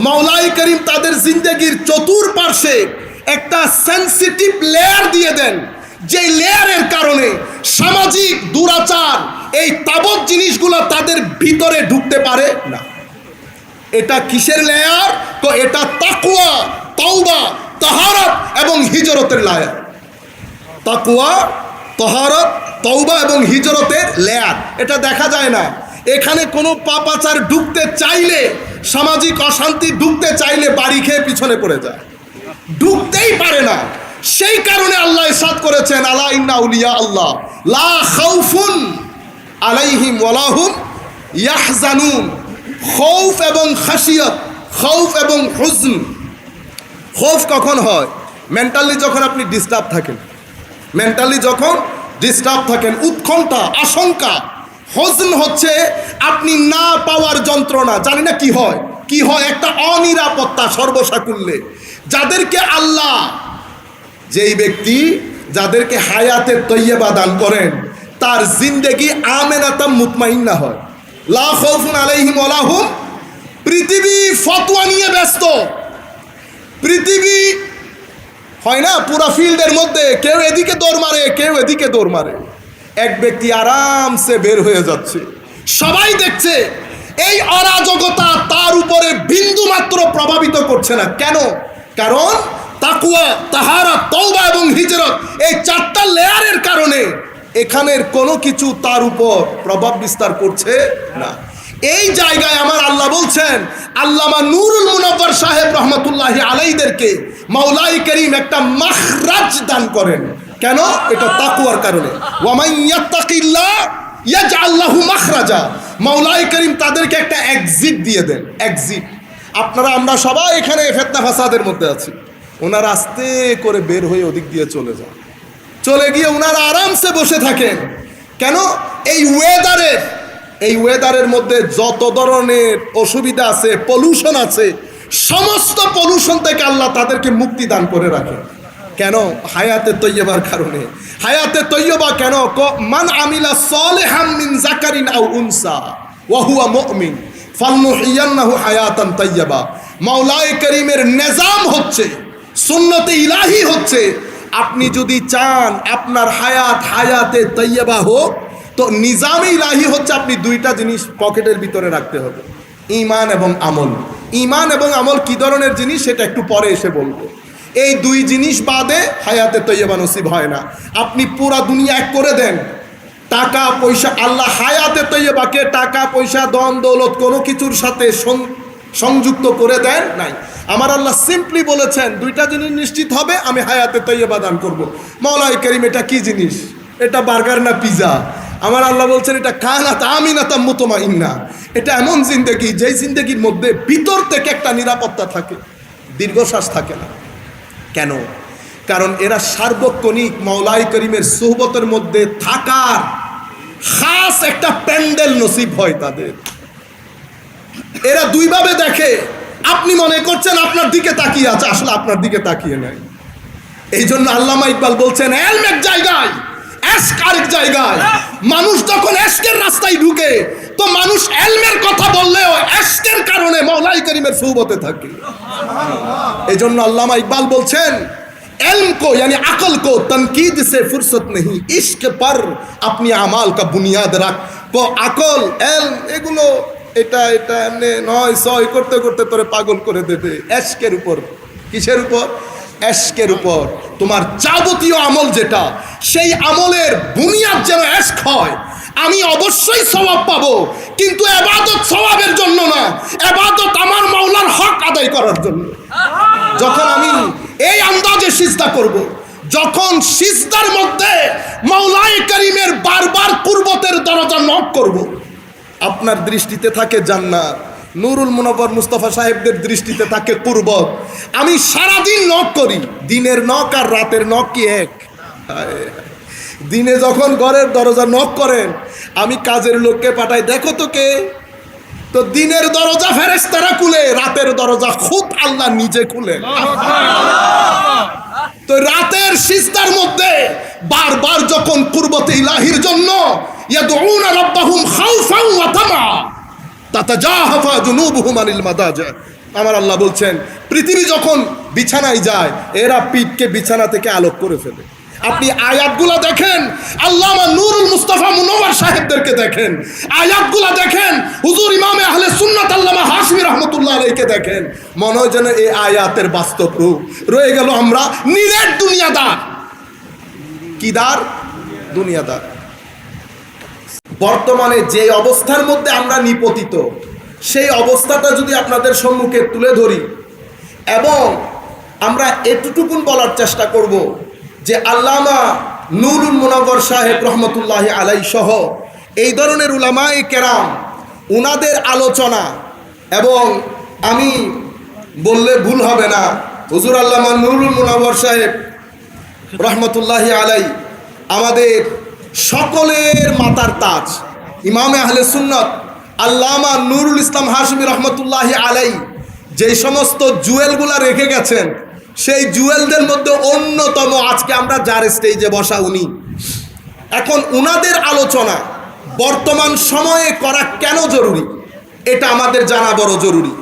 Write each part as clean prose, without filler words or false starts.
মাওলাই করিম তাদের জিন্দেগির চতুর্পার্শ্বে একটা sensitive layer দিয়ে দেন, যে লেয়ারের কারণে সামাজিক দুরাচার এই তাবৎ জিনিসগুলো তাদের ভিতরে ঢুকতে পারে না। এটা কিসের লেয়ার? তো এটা তাকওয়া, তাওবা, তাহারাত এবং হিজরতের লেয়ার। তাকওয়া, তাহারাত, তাওবা এবং হিজরতের লেয়ার। এটা দেখা যায় না। এখানে কোনো পাপাচার ঢুকতে চাইলে, সামাজিক অশান্তি ঢুকতে চাইলে বাড়ি খেয়ে পিছনে পড়ে যায়, ঢুকতেই পারে না। সেই কারণে আল্লাহ ইরশাদ করেছেন, আলা ইন্না আউলিয়া আল্লাহ লা খাউফুন আলাইহিম ওয়ালা হুম ইয়াহজানুন। খৌফ এবং খাশিয়াত, খৌফ এবং হুজন। খৌফ কখন হয়? মেন্টালি যখন আপনি ডিস্টার্ব থাকেন, মেন্টালি যখন ডিস্টার্ব থাকেন, উৎকণ্ঠা, আশঙ্কা। হুজন হচ্ছে আপনি না পাওয়ার যন্ত্রণা। জানি না কি হয়, কি হয় একটা অনিরাপত্তা সর্বসাকুল্যে। যাদেরকে আল্লাহ, যেই ব্যক্তি যাদেরকে হায়াতে তৈয়বা দান করেন, তার জিন্দেগি আমেনাতাম মুতমাইন্না হয়। লা খাউফুন আলাইহিম ওয়ালা হুম। পৃথিবী ফতোয়া নিয়ে ব্যস্ত, পৃথিবী হয় না পুরা ফিল্ডের মধ্যে, কেউ এদিকে দৌড় মারে, কেউ এদিকে দৌড় মারে। এক ব্যক্তি আরামসে বের হয়ে যাচ্ছে, সবাই দেখছে। এই অরাজকতা তার উপরে বিন্দু মাত্র প্রভাবিত করছে না। কেন? কারণ তাকওয়া, তাহারাত, তাওবা এবং হিজরত, এই চারটা লেয়ারের কারণে এখানের কোনো কিছু তার উপর প্রভাব বিস্তার করছে না। এই জায়গায় আমার আল্লাহ বলছেন, আল্লামা নুরুল মুনাওয়ার সাহেব রহমতুল্লাহি আলাইহিদেরকে মাওলাই করিম একটা মাখরাজ দান করেন। কেন? এটা তাকওয়ার কারণে। ওয়া মান ইয়াত্তাকিল্লাহ ইয়াজআল লাহু মাখরাজা। মাওলাই করিম তাদেরকে একটা এক্সিট দিয়ে দেন, এক্সিট। আপনারা, আমরা সবাই এখানে ফিতনা ফাসাদের মধ্যে আছি। ওনারা আস্তে করে বের হয়ে ওদিক দিয়ে চলে যান, চলে গিয়ে ওনারা আরামসে বসে থাকেন। কেন? এই ওয়েদারের মধ্যে যত ধরনের অসুবিধা আছে, পলিউশন আছে, সমস্ত পলিউশন থেকে আল্লাহ তাদেরকে মুক্তি দান করে রাখে। কেন? হায়াতে তৈয়বার কারণে। হায়াতে তৈয়বা কেন? মান আমিলা সালিহাম মিন যাকারিন আও উনসা ওয়া হুয়া মুমিন ফালনুহিয়ান্নাহু হায়াতান তৈয়বা। মাওলাই করিমের নিজাম হচ্ছে, সুন্নতে ইলাহি হচ্ছে, আপনি যদি চান আপনার হায়াতে তৈয়বা হোক, তো নিজামে ইলাহি হচ্ছে আপনি দুইটা জিনিস পকেটের ভিতরে রাখতে হবে, ঈমান এবং আমল। ঈমান এবং আমল কি ধরনের জিনিস সেটা একটু পরে এসে বলবো। এই দুই জিনিস বাদে হায়াতে তৈয়বা নসিব হয় না। আপনি পুরা দুনিয়া এক করে দেন, টাকা পয়সা, আল্লাহ হায়াতে তৈয়বাকে টাকা পয়সা, ধন দৌলত কোনো কিছুর সাথে সংযুক্ত করে দেন নাই। আমার আল্লাহ সিম্পলি বলেছেন দুইটা জিনিস নিশ্চিত হবে, আমি হায়াতে তৈয়বা দান করবো। মাওলাই করিম এটা কি জিনিস? এটা বার্গার না পিজা? আমার আল্লাহ বলছেন এটা কানাত আমিনাতাম মুতমাইন্না। এটা এমন জিন্দেগি, যেই জিন্দেগির মধ্যে ভিতর থেকে একটা নিরাপত্তা থাকে, দীর্ঘশ্বাস থাকে না। কেন? কারণ এরা সার্বক্ষণিক মাওলাই করিমের সুহবতের মধ্যে থাকার খাস একটা প্যান্ডেল নসিব হয় তাদের। এরা দুইভাবে দেখে। আপনি মনে করছেন আপনার দিকে তাকিয়ে আছে, আসলে আপনার দিকে তাকিয়ে নাই। এই জন্য আল্লামা ইকবাল বলছেন, এলম এক জায়গায়, এশক আরেক জায়গায়। মানুষ যখন এশকের রাস্তায় ঢুকে, তো মানুষ এলমের কথা বললেও এশকের কারণে মাওলাই করিমের সুহবতে থাকে। এই জন্য আল্লামা ইকবাল বলছেন, এলম को यानी अकल को तनकीद से फुर्सत नहीं, इश्क पर अपनी अमाल का बुनियाद रख। को আকল, এলম এগুলো এটা এমনি নয় সয় করতে করতে তোরে পাগল করে দেবে। এশকের উপর। কিসের উপর? এশকের উপর। তোমার যাবতীয় আমল যেটা, সেই আমলের বুনিয়াদ যেন এশক হয়। আমি অবশ্যই সওয়াব পাবো, কিন্তু ইবাদত সওয়াবের জন্য না, ইবাদত আমার মাওলার হক আদায় করার জন্য। যখন আমি এই আন্দাজে সিজদা করব, যখন সিজদার মধ্যে মাওলাই করিমের বারবার কুরবতের দরজা নক করব, আপনার দৃষ্টিতে থাকে জান্নাত, নুরুল মুনাওয়ার মুস্তাফা সাহেবদের দৃষ্টিতে থাকে কুরবত। আমি সারাদিন নক করি, দিনের নক আর রাতের নক কি এক? দিনে যখন ঘরের দরজা নক করেন, আমি কাজের লোককে পাঠাই, দেখো তো কে। তো দিনের দরজা ফেরেশতারা খুলে, রাতের দরজা খুদ আল্লাহ নিজে খুলেন। তো রাতের সিজদার মধ্যে বারবার যখন কুরবতে ইলাহির জন্য ইয়াদউনা রাব্বাহুম খাউফান ওয়া তামা তাতাজাহাফা জুনুবুহুম আনিল মাদাজি, আমার আল্লাহ বলছেন পৃথিবী যখন বিছানায় যায় এরা পিঠকে বিছানা থেকে আলোক করে ফেলে। আপনি আয়াতগুলো দেখেন, আল্লামা নুরুল মুস্তাফা মুনওয়ার সাহেবদেরকে দেখেন, আয়াতগুলো দেখেন, হুজুর ইমামে আহলে সুন্নাত আল্লামা হাশমি রহমতুল্লাহ আলাইহিকে দেখেন, মনে হয় যেন এই আয়াতের বাস্তব রূপ। রয়ে গেল আমরা নিরেট দুনিয়াদার। কিদার? দুনিয়াদার। বর্তমানে যে অবস্থার মধ্যে আমরা নিপতিত, সেই অবস্থাটা যদি আপনাদের সম্মুখে তুলে ধরি এবং আমরা এতটুকুন বলার চেষ্টা করব যে আল্লামা নুরুল মুনাওয়ার সাহেব রহমতুল্লাহ আলাই সহ এই ধরনের উলামায়ে কেরাম, উনাদের আলোচনা, এবং আমি বললে ভুল হবে না, হুজুর আল্লামা নুরুল মুনাওয়ার সাহেব রহমতুল্লাহ আলাই আমাদের সকলের মাতার তাজ, ইমামে আহলে সুন্নাত আল্লামা নুরুল ইসলাম হাশমি রহমতুল্লাহ আলাই যেই সমস্ত জুয়েলগুলা রেখে গেছেন, সেই জুয়েলদের মধ্যে অন্যতম আজকে আমরা যার স্টেজে বসা উনি। এখন উনাদের আলোচনা বর্তমান সময়ে করা কেন জরুরি, এটা আমাদের জানা বড় জরুরি,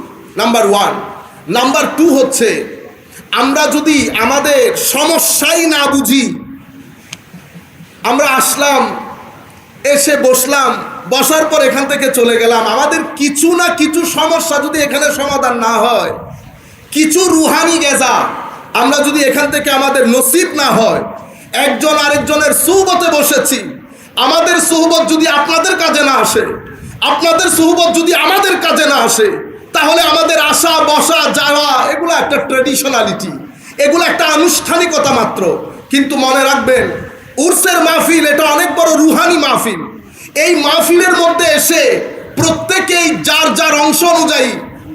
নাম্বার 1। নাম্বার 2 হচ্ছে, আমরা যদি আমাদের সমস্যাই না বুঝি, আমরা আসলাম, এসে বসলাম, বসার পর এখান থেকে চলে গেলাম, আমাদের কিছু না কিছু সমস্যা যদি এখানে সমাধান না হয়, কিছু রুহানি গেজা আমরা যদি এখান থেকে আমাদের নসিব না হয়, একজন আরেকজনের সুহবতে বসেছি, আমাদের সুহবত যদি আপনাদের কাজে না আসে, আপনাদের সুহবত যদি আমাদের কাজে না আসে, তাহলে আমাদের আসা বসা যাওয়া এগুলো একটা ট্রেডিশনালিটি, এগুলো একটা আনুষ্ঠানিকতা মাত্র। কিন্তু মনে রাখবেন, উর্সের মাহফিল এটা অনেক বড় রুহানি মাহফিল। এই মাহফিলের মধ্যে এসে প্রত্যেকেই যার যার অংশ অনুযায়ী,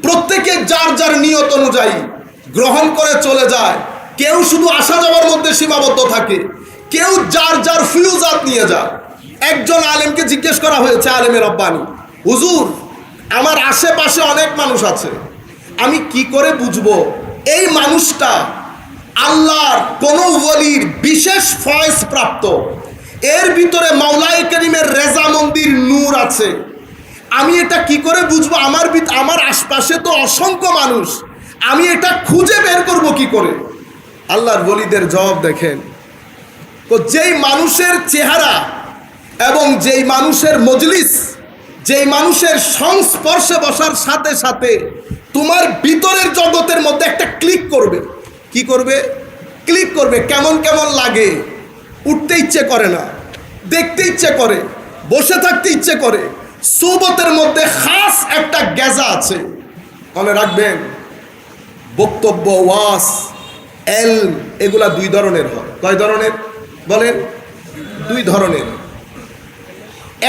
প্রত্যেকে যার যার নিয়ত অনুযায়ী গ্রহণ করে চলে যায়। কেউ শুধু আসা যাওয়ার মধ্যে সীমাবদ্ধ থাকে, কেউ যার যার ফিউজাত নিয়ে যায়। একজন আলেমকে জিজ্ঞেস করা হয়েছে, আলেমে রব্বানি, হুজুর আমার আশেপাশে অনেক মানুষ আছে, আমি কি করে বুঝবো এই মানুষটা আল্লাহর কোন ওলির বিশেষ ফয়েজ প্রাপ্ত, এর ভিতরে মাওলায়ে কারীমের রেজামন্দির নূর আছে, আমি এটা কি করে বুঝবো? আমার আশপাশে তো অসংখ্য মানুষ, আমি এটা খুঁজে বের করব কি করে? আল্লাহর ওলিদের জবাব দেখেন, তো যেই মানুষের চেহারা এবং যেই মানুষের মজলিস, যেই মানুষের সংস্পর্শে বসার সাথে সাথে তোমার ভিতরের জগতের মধ্যে একটা ক্লিক করবে। কি করবে? ক্লিক করবে। কেমন কেমন লাগে, উঠতে ইচ্ছে করে না, দেখতে ইচ্ছে করে, বসে থাকতে ইচ্ছে করে। সুবতের মধ্যে খাস একটা গেজা আছে। মনে রাখবেন, বক্তব্য, ওয়াজ, এলম এগুলা 2 ধরনের হয়। কয় ধরনের বলেন? 2 ধরনের।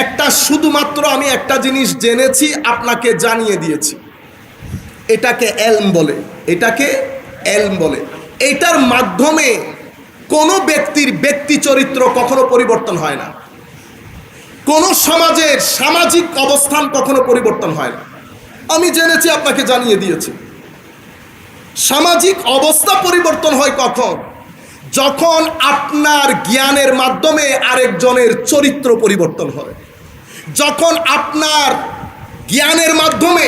একটা শুধুমাত্র আমি একটা জিনিস জেনেছি, আপনাকে জানিয়ে দিয়েছি, এটাকে এলম বলে, এটাকে এলম বলে। এটার মাধ্যমে কোনো ব্যক্তির ব্যক্তি চরিত্র কখনো পরিবর্তন হয় না, কোনো সমাজের সামাজিক অবস্থান কখনো পরিবর্তন হয় না। আমি জেনেছি, আপনাকে জানিয়ে দিয়েছি। সামাজিক অবস্থা পরিবর্তন হয় কখন? যখন আপনার জ্ঞানের মাধ্যমে আরেকজনের চরিত্র পরিবর্তন হয়, যখন আপনার জ্ঞানের মাধ্যমে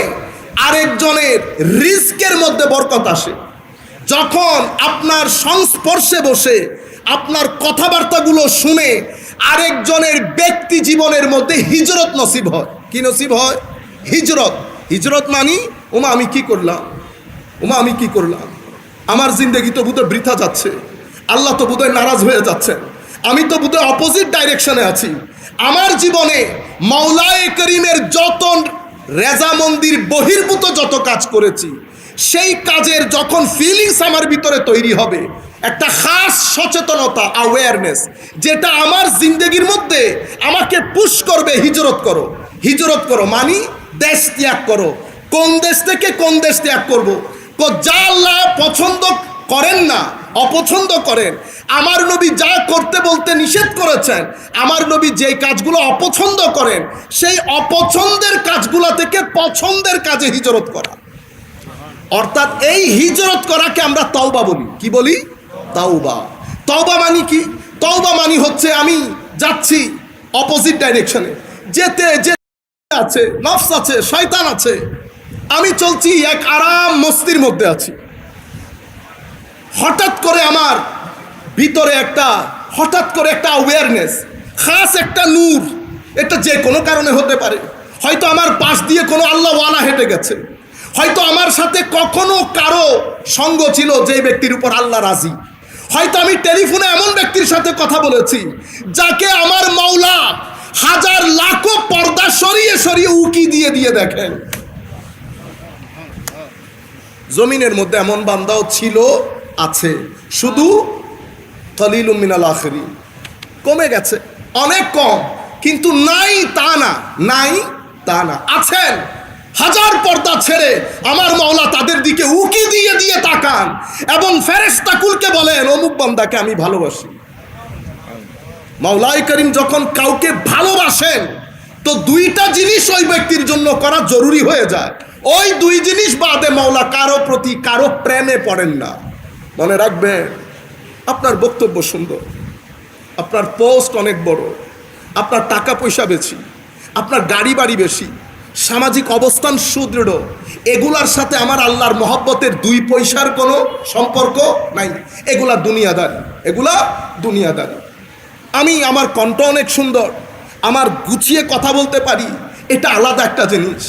আরেকজনের রিজকের মধ্যে বরকত আসে, যখন আপনার সংস্পর্শে বসে আপনার কথাবার্তাগুলো শুনে আরেকজনের ব্যক্তি জীবনের মধ্যে হিজরত নসিব হয়। কি নসিব হয়? হিজরত। হিজরত মানি, ওমা আমি কি করলাম, ওমা আমি কি করলাম, আমার জিন্দেগি তো বোধহয় বৃথা যাচ্ছে, আল্লাহ তো বোধহয় নারাজ হয়ে যাচ্ছেন, আমি তো বোধহয় অপোজিট ডাইরেকশনে আছি। আমার জীবনে মাওলায়ে কারীমের যত রেজামন্দির বহির্ভূত যত কাজ করেছি, সেই কাজের যখন ফিলিংস আমার ভিতরে তৈরি হবে, একটা খাস সচেতনতা, অ্যাওয়ারনেস, যেটা আমার জিন্দেগির মধ্যে আমাকে পুশ করবে, হিজরত করো। হিজরত করো মানি দেশ ত্যাগ করো। কোন দেশ থেকে কোন দেশ ত্যাগ করবো? যা আল্লাহ পছন্দ করেন না, অপছন্দ করেন। আমার নবী যা করতে বলতে নিষেধ করেছেন, আমার নবী যেই কাজগুলো অপছন্দ করেন, সেই অপছন্দের কাজগুলো থেকে পছন্দের কাজে হিজরত করা। অর্থাৎ এই হিজরত করাকে আমরা তওবা বলি। কি বলি? তওবা। তওবা মানে কি? তওবা মানে হচ্ছে আমি যাচ্ছি অপোজিট ডাইরেকশনে, যেতে আছে নফস আছে, শয়তান আছে, আমি চলছি, এক আরাম মস্তির মধ্যে আছি। হঠাৎ করে আমার ভিতরে হঠাৎ করে একটা অ্যাওয়ারনেস, খাস একটা নূর, এটা যে কোনো কারণে হতে পারে। হয়তো আমার পাশ দিয়ে কোনো আল্লাহওয়ালা হেঁটে গেছে, হয়তো আমার সাথে কখনো কারো সঙ্গ ছিল যে ব্যক্তির উপর আল্লাহ রাজি, হয়তো আমি টেলিফোনে এমন ব্যক্তির সাথে কথা বলেছি যাকে আমার মাওলা হাজার লাখো পর্দা সরিয়ে সরিয়ে উকি দিয়ে দিয়ে দেখেন। জমিনের মধ্যে এমন বান্দাও ছিল, আছে, শুধু কলিলুম মিনাল আখিরিন, কমে গেছে, অনেক কম, কিন্তু নাই তা না, নাই তা না, আছেন। হাজার পর্দা ছেড়ে আমার মাওলা তাদের দিকে উকি দিয়ে দিয়ে তাকান এবং ফেরেশতাকুলকে বলেন, অমুক বান্দাকে আমি ভালোবাসি। মাওলাই করিম যখন কাউকে ভালোবাসেন তো দুইটা জিনিস ওই ব্যক্তির জন্য করা জরুরি হয়ে যায়। ওই দুই জিনিস বাদে মাওলা কারো প্রতি কারো প্রেমে পড়েন না। মনে রাখবেন, আপনার বক্তব্য সুন্দর, আপনার পোস্ট অনেক বড়, আপনার টাকা পয়সা বেশি, আপনার গাড়ি বাড়ি বেশি, সামাজিক অবস্থান সুদৃঢ়, এগুলার সাথে আমার আল্লাহর মহব্বতের দুই পয়সার কোনো সম্পর্ক নাই। এগুলা দুনিয়াদারি, এগুলা দুনিয়াদারি। আমার কণ্ঠ অনেক সুন্দর, আমার গুছিয়ে কথা বলতে পারি, এটা আলাদা একটা জিনিস।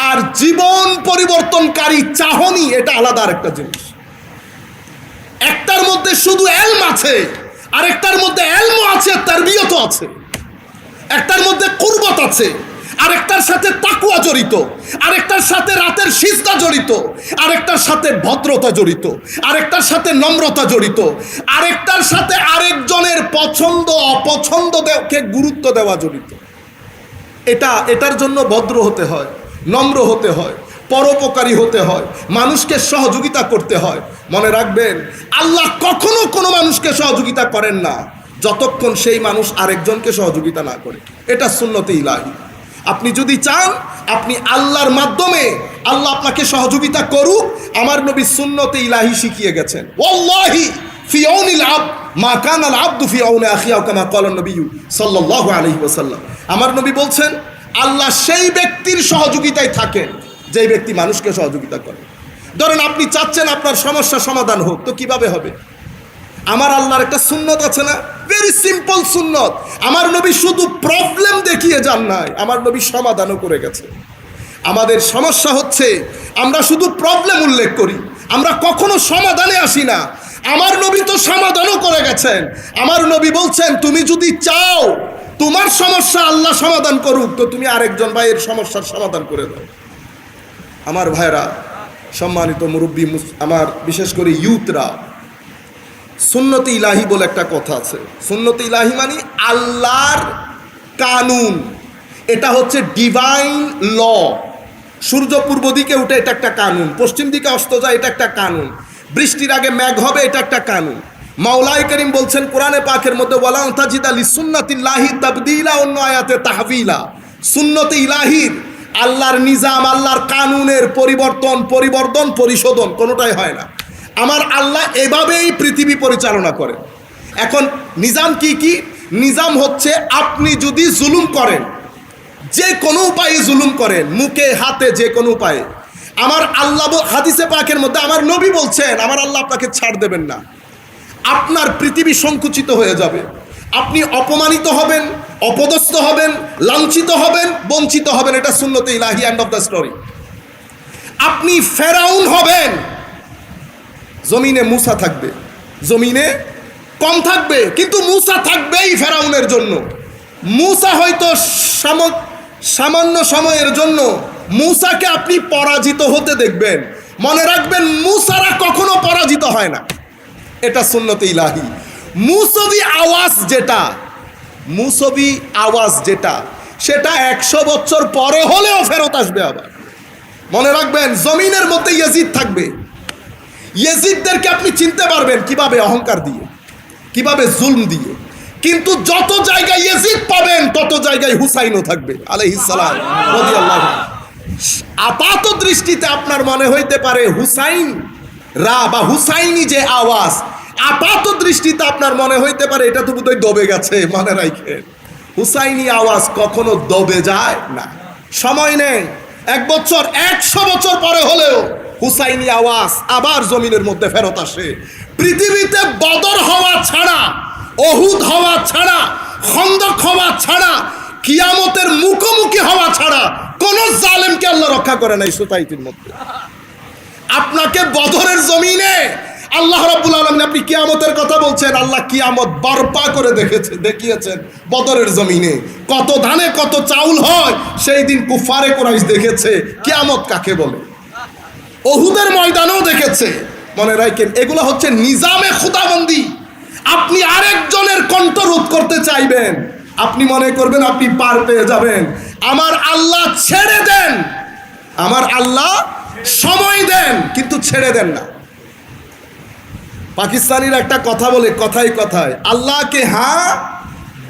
আর জীবন পরিবর্তনকারী চাহনি, এটা আলাদা আরেকটা জিনিস। একটার মধ্যে শুধু এলম আছে, আরেকটার মধ্যে এলম আছে, তারবিয়ত আছে। একটার মধ্যে কুরবত আছে, আরেকটার সাথে তাকওয়া জড়িত, আরেকটার সাথে রাতের সিজদা জড়িত, আরেকটার সাথে ভদ্রতা জড়িত, আরেকটার সাথে নম্রতা জড়িত, আরেকটার সাথে আরেকজনের পছন্দ অপছন্দকে গুরুত্ব দেওয়া জড়িত। এটার জন্য ভদ্র হতে হয়, নম্র হতে হয়, পরোপকারী হতে হয়, মানুষকে সহযোগিতা করতে হয়। মনে রাখবেন, আল্লাহ কখনো কোনো মানুষকে সহযোগিতা করেন না যতক্ষণ সেই মানুষ আরেকজনকে সহযোগিতা না করে। এটা সুন্নতে ইলাহি। আপনি যদি চান আপনি আল্লাহর মাধ্যমে আল্লাহ আপনাকে সহযোগিতা করুক, আমার নবী সুন্নতে ইলাহি শিখিয়ে গেছেন। ওয়াল্লাহি ফি আউনিল আবদ মা কানাল আবদু ফি আউনি আখিহি কামা ক্বালা নবী সাল্লাল্লাহু আলাইহি ওয়াসাল্লাম। আমার নবী বলছেন, আল্লাহ সেই ব্যক্তির সহযোগিতায় থাকেন যেই ব্যক্তি মানুষকে সহযোগিতা করে। ধরেন আপনি চাচ্ছেন আপনার সমস্যা সমাধান হোক, তো কিভাবে হবে? আমার আল্লাহর একটা সুন্নত আছে না, ভেরি সিম্পল সুন্নত। আমার নবী শুধু প্রবলেম দেখিয়ে যান নাই, আমার নবী সমাধানও করে গেছে। আমাদের সমস্যা হচ্ছে আমরা শুধু প্রবলেম উল্লেখ করি, আমরা কখনো সমাধানে আসি না। আমার নবী তো সমাধানও করে গেছেন। আমার নবী বলছেন, তুমি যদি চাও তোমার সমস্যা আল্লাহ সমাধান করুক, তো তুমি আরেকজন ভাইয়ের সমস্যার সমাধান করে দাও। আমার ভাইরা, সম্মানিত মুরব্বী, আমার বিশেষ করে ইউথরা, সুন্নতে ইলাহি বলে একটা কথা আছে। সুন্নতে ইলাহি মানে আল্লাহর কানুন, এটা হচ্ছে ডিভাইন ল। সূর্য পূর্ব দিকে উঠে, এটা একটা কানুন। পশ্চিম দিকে অস্ত যায়, এটা একটা কানুন। বৃষ্টির আগে মেঘ হবে, এটা একটা কানুন। মাওলাই করিম বলছেন কোরআনে পাকের মধ্যে, ওয়ালা তাজিদা লিসুন্নাতিল্লাহি তাবদীলা, অন্য আয়াতে তাহবিলা। সুন্নতে ইলাহির, আল্লাহর নিজাম, আল্লাহর কানুনের পরিবর্তন পরিশোধন কোনোটাই হয় না। আমার আল্লাহ এভাবেই পৃথিবী পরিচালনা করেন। এখন নিজাম কি? নিজাম হচ্ছে আপনি যদি জুলুম করেন, যে কোনো উপায়ে জুলুম করেন, মুখে হাতে যে কোনো উপায়ে, আমার আল্লাহ হাদিসে পাকের মধ্যে আমার নবী বলছেন, আমার আল্লাহ আপনাকে ছাড় দেবেন না। আপনার পৃথিবী সংকুচিত হয়ে যাবে, আপনি অপমানিত হবেন, অপদস্থ হবেন, লাঞ্ছিত হবেন, বঞ্চিত হবেন। এটা সুন্নতে ইলাহি, এন্ড অফ দ্য স্টোরি। আপনি ফেরাউন হবেন, জমিনে মূসা থাকবে, জমিনে কম থাকবে, কিন্তু মূসা থাকবেই ফেরাউনের জন্য। মূসা হয়তো সামান্য সময়ের জন্য মূসাকে আপনি পরাজিত হতে দেখবেন। মনে রাখবেন, মূসারা কখনো পরাজিত হয় না। এটা সুন্নতে ইলাহি। মুসবি আওয়াজ যেটা সেটা 100 বছর পরে হলেও ফেরত আসবে। আবার মনে রাখবেন, জমিনের মধ্যে ইয়াজিদ থাকবে। ইয়াজিদদেরকে আপনি চিনতে পারবেন কিভাবে? অহংকার দিয়ে, কিভাবে জুলম দিয়ে। কিন্তু যত জায়গায় ইয়াজিদ পাবেন তত জায়গায় হুসাইনও থাকবে আলাইহিস সালাম রাদিয়াল্লাহু। আপাত দৃষ্টিতে আপনার মনে হইতে পারে হুসাইন রা বা হুসাইনি যে আওয়াজ, আপাত দৃষ্টিতে আপনার মনে হইতে পারে এটা তো বোধহয় দবে গেছে। মনে রাখেন, হুসাইনি আওয়াজ কখনো দবে যায় না। সময় নেই, 1 বছর 100 বছর পরে হলেও হুসাইনি আওয়াজ আবার জমিনের মধ্যে ফেরত আসে। পৃথিবীতে বদর হওয়া ছাড়া, ওহুদ হওয়া ছাড়া, খন্দক হওয়া ছাড়া, কিয়ামতের মুখোমুখি হওয়া ছাড়া কোন জালেমকে আল্লাহ রক্ষা করে নাই সোসাইটির মধ্যে। আপনাকে বদরের জমিনে আল্লাহ রাব্বুল আলামিন, আপনি কিয়ামতের কথা বলছেন, আল্লাহ কিয়ামত বরপা করে দেখিয়েছেন বদরের জমিনে। কত ধানে কত চাউল হয় সেই দিন কুফারে কুরাইশ দেখেছে কিয়ামত কাকে বলে। ওহুদের ময়দানেও দেখেছে। মনে রাখেন, এগুলো হচ্ছে নিজামে খুদাবন্দি। আপনি আরেকজনের কণ্ঠ রোধ করতে চাইবেন, আপনি মনে করবেন আপনি পার পেয়ে যাবেন। আমার আল্লাহ ছেড়ে দেন, আমার আল্লাহ সময় দেন, কিন্তু ছেড়ে দেন না। পাকিস্তানিরা একটা কথা বলে, কথায় কথায়, আল্লাহ কে হ্যাঁ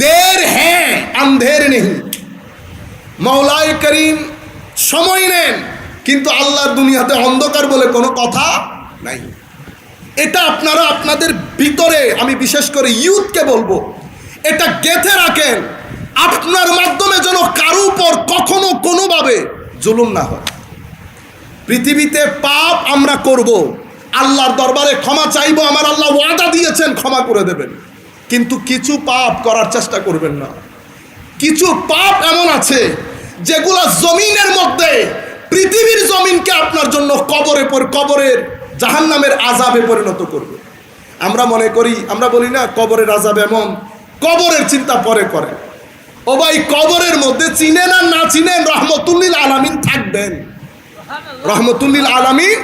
দের হ্যাঁ আন্ধের নেই। মৌলায়ে করিম সময় নেন, কিন্তু আল্লাহর দুনিয়াতে অন্ধকার বলে কোনো কথা নাই। এটা আপনারা আপনাদের ভিতরে, আমি বিশেষ করে ইউথকে বলবো, এটা গেঁথে রাখেন। আপনার মাধ্যমে যেন কারো উপর কখনো কোনোভাবে জুলুম না হয়। পৃথিবীতে পাপ আমরা করব, আল্লাহর দরবারে ক্ষমা চাইবো, আমার আল্লাহ ওয়াদা দিয়েছেন ক্ষমা করে দেবেন, কিন্তু কিছু পাপ করার চেষ্টা করবেন না। কিছু পাপ এমন আছে যেগুলো জমিনের মধ্যে, পৃথিবীর জমিনকে আপনার জন্য কবরের জাহান্নামের আযাবে পরিণত করবে। আমরা মনে করি, আমরা বলি না কবরের আযাব এমন, কবরের চিন্তা পরে করে। ও ভাই, কবরের মধ্যে চিনেন আর না চিনেন রহমতুল্লিল আলামিন থাকবেন, রহমতুল্লিল আলামিন